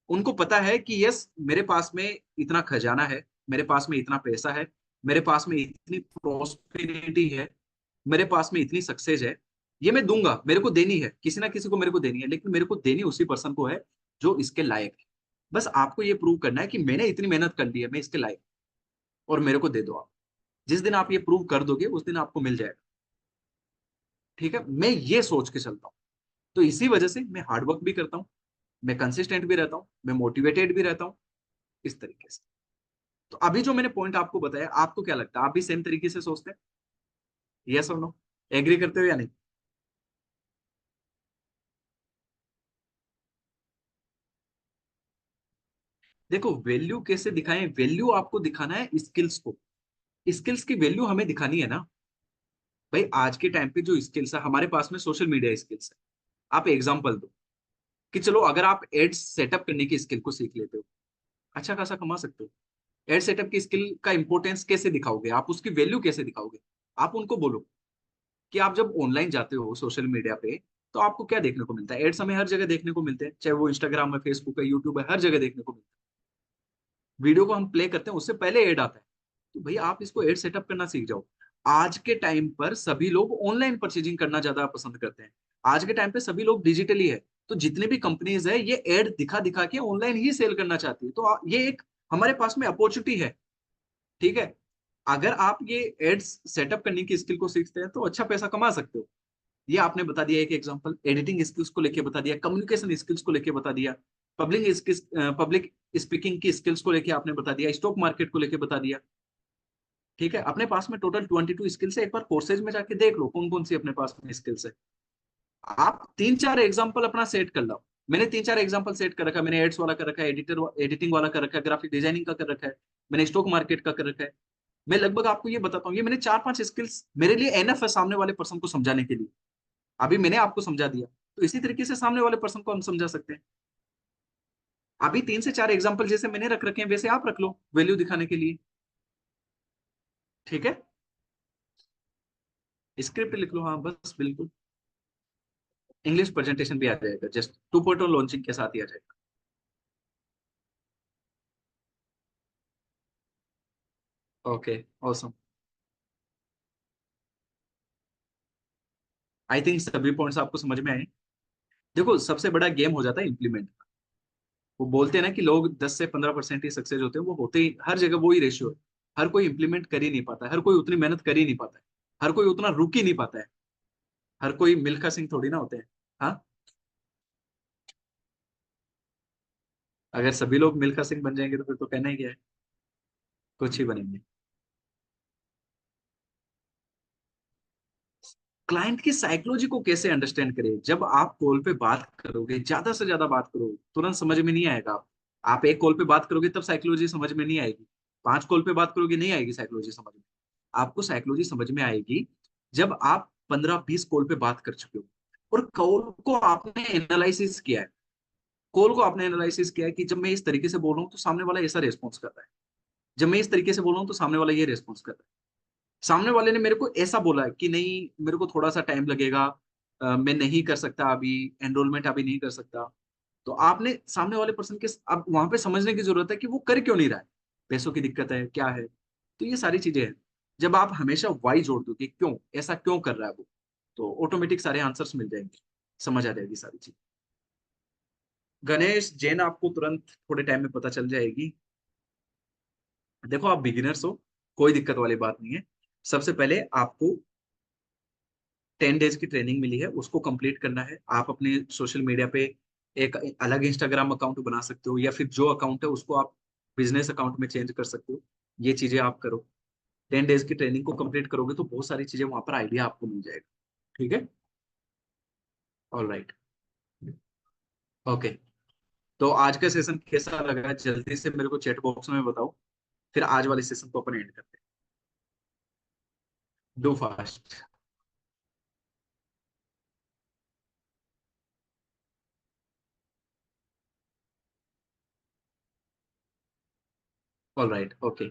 उनको पता है कि यस, मेरे पास में इतना खजाना है, मेरे पास में इतना पैसा है, मेरे पास में इतनी प्रोस्पेरिटी है, मेरे पास में इतनी सक्सेस है, ये मैं दूंगा, मेरे को देनी है, किसी ना किसी को मेरे को देनी है, लेकिन मेरे को देनी उसी पर्सन को है जो इसके लायक है। बस आपको ये प्रूव करना है कि मैंने इतनी मेहनत कर ली है, मैं इसके लायक हूं, और मेरे को दे दो आप। जिस दिन आप ये प्रूव कर दोगे, उस दिन आपको मिल जाएगा। ठीक है, मैं ये सोच के चलता हूँ। तो इसी वजह से मैं हार्डवर्क भी करता हूँ, मैं कंसिस्टेंट भी रहता हूँ, मैं मोटिवेटेड भी रहता हूँ, इस तरीके से। तो अभी जो मैंने पॉइंट आपको बताया, आपको क्या लगता है, आप भी सेम तरीके से सोचते हैं? यस और नो? एग्री करते हो या नहीं? देखो वैल्यू कैसे दिखाएं, वैल्यू आपको दिखाना है स्किल्स को। स्किल्स की वैल्यू हमें दिखानी है ना। भाई आज के टाइम पे जो स्किल्स है हमारे पास में, सोशल मीडिया स्किल्स है। आप एग्जांपल दो कि चलो अगर आप एड्स सेटअप करने की स्किल को सीख लेते हो, अच्छा खासा कमा सकते हो। एड सेटअप की स्किल का इंपॉर्टेंस कैसे दिखाओगे, आप उसकी वैल्यू कैसे दिखाओगे? आप उनको बोलो कि आप जब ऑनलाइन जाते हो सोशल मीडिया पे, तो आपको क्या देखने को मिलता है? एड्स हमें हर जगह देखने को मिलते हैं, चाहे वो इंस्टाग्राम है, फेसबुक है, यूट्यूब है, हर जगह देखने को मिलता है। वीडियो को हम प्ले करते हैं, उससे पहले एड आता है। तो भाई आप इसको एड सेटअप करना सीख जाओ। आज के टाइम पर सभी लोग ऑनलाइन परचेजिंग करना ज्यादा पसंद करते हैं। आज के टाइम पे सभी लोग डिजिटली है। तो जितनी भी कंपनीज है, ये एड दिखा दिखा के ऑनलाइन ही सेल करना चाहती है। तो ये एक हमारे पास में अपॉर्चुनिटी है। ठीक है। अगर आप ये एड्स सेटअप करने की स्किल को सीखते हैं, तो अच्छा पैसा कमा सकते हो। ये आपने बता दिया एक एग्जांपल, एडिटिंग स्किल्स को लेके बता दिया, कम्युनिकेशन स्किल्स को लेके बता दिया, पब्लिक स्पीकिंग की स्किल्स को लेके आपने बता दिया, स्टॉक मार्केट को लेके बता दिया। ठीक है, अपने पास में टोटल 22 स्किल्स है। एक बार कोर्सेज में जाके देख लो कौन कौन सी अपने पास में स्किल्स है। आप 3-4 एग्जाम्पल अपना सेट कर लो। मैंने 3-4 एग्जाम्पल सेट कर रखा है। मैंने एड्स वाला कर रखा है, एडिटिंग वाला कर रखा है, ग्राफिक डिजाइनिंग का कर रखा है, मैंने स्टॉक मार्केट का कर रखा है। मैं लगभग आपको ये बताता हूँ, ये मैंने 4-5 स्किल्स मेरे लिए एनफ है सामने वाले पर्सन को समझाने के लिए। अभी मैंने आपको समझा दिया, तो इसी तरीके से सामने वाले पर्सन को हम समझा सकते हैं। अभी 3 से 4 एग्जाम्पल जैसे मैंने रख रखे हैं, वैसे आप रख लो वैल्यू दिखाने के लिए। ठीक है, स्क्रिप्ट लिख लो, हाँ बस बिल्कुल। इंग्लिश प्रेजेंटेशन भी आ जाएगा, जस्ट 2.0 लॉन्चिंग के साथ ही आ जाएगा। Okay, awesome. आई थिंक सभी पॉइंट्स आपको समझ में आए। देखो सबसे बड़ा गेम हो जाता है इम्प्लीमेंट। वो बोलते हैं ना कि लोग 10 से 15% ही सक्सेस होते हैं, वो होते ही हर जगह वो ही रेशियो है। हर कोई इम्प्लीमेंट कर ही नहीं पाता है, हर कोई उतनी मेहनत कर ही नहीं पाता है, हर कोई उतना रुक ही नहीं पाता है। हर कोई मिल्खा सिंह थोड़ी ना होते हैं। हाँ, अगर सभी लोग मिल्खा सिंह बन जाएंगे तो फिर तो कहना ही क्या है, कुछ ही बनेंगे। क्लाइंट की साइकोलॉजी को कैसे अंडरस्टैंड करें? जब आप कॉल पे बात करोगे, ज्यादा से ज्यादा बात करो, तुरंत समझ में नहीं आएगा। आप एक कॉल पे बात करोगे तब साइकोलॉजी समझ में नहीं आएगी। 5 कॉल पे बात करोगे नहीं आएगी साइकोलॉजी समझ में। आपको साइकोलॉजी समझ में आएगी जब आप 15-20 कॉल पे बात कर चुके हो, और कॉल को आपने एनालिसिस किया है। कॉल को आपने एनालिसिस किया है कि जब मैं इस तरीके से बोल रहा हूँ तो सामने वाला ऐसा रेस्पॉन्स कर रहा है, जब मैं इस तरीके से बोल रहा हूँ तो सामने वाला ये रेस्पॉन्स कर रहा है। सामने वाले ने मेरे को ऐसा बोला है कि नहीं, मेरे को थोड़ा सा टाइम लगेगा, मैं नहीं कर सकता अभी, एनरोलमेंट अभी नहीं कर सकता। तो आपने सामने वाले पर्सन के अब वहां पे समझने की जरूरत है कि वो कर क्यों नहीं रहा है। पैसों की दिक्कत है, क्या है? तो ये सारी चीजें हैं। जब आप हमेशा वाई जोड़ दो कि क्यों, ऐसा क्यों कर रहा है वो, तो ऑटोमेटिक सारे आंसर्स मिल जाएंगे, समझ आ जाएगी सारी चीज। गणेश जैन आपको तुरंत थोड़े टाइम में पता चल जाएगी। देखो आप बिगिनर्स हो, कोई दिक्कत वाली बात नहीं है। सबसे पहले आपको 10 डेज की ट्रेनिंग मिली है, उसको कंप्लीट करना है। आप अपने सोशल मीडिया पे एक अलग इंस्टाग्राम अकाउंट बना सकते हो, या फिर जो अकाउंट है उसको आप बिजनेस अकाउंट में चेंज कर सकते हो। ये चीजें आप करो। 10 डेज की ट्रेनिंग को कंप्लीट करोगे तो बहुत सारी चीजें वहां पर आइडिया आपको मिल जाएगा। ठीक है, ऑल राइट, ओके। तो आज का सेशन कैसा लगा, जल्दी से मेरे को चैट बॉक्स में बताओ, फिर आज वाले सेशन को अपन एंड करते हैं। Do fast. All right, okay.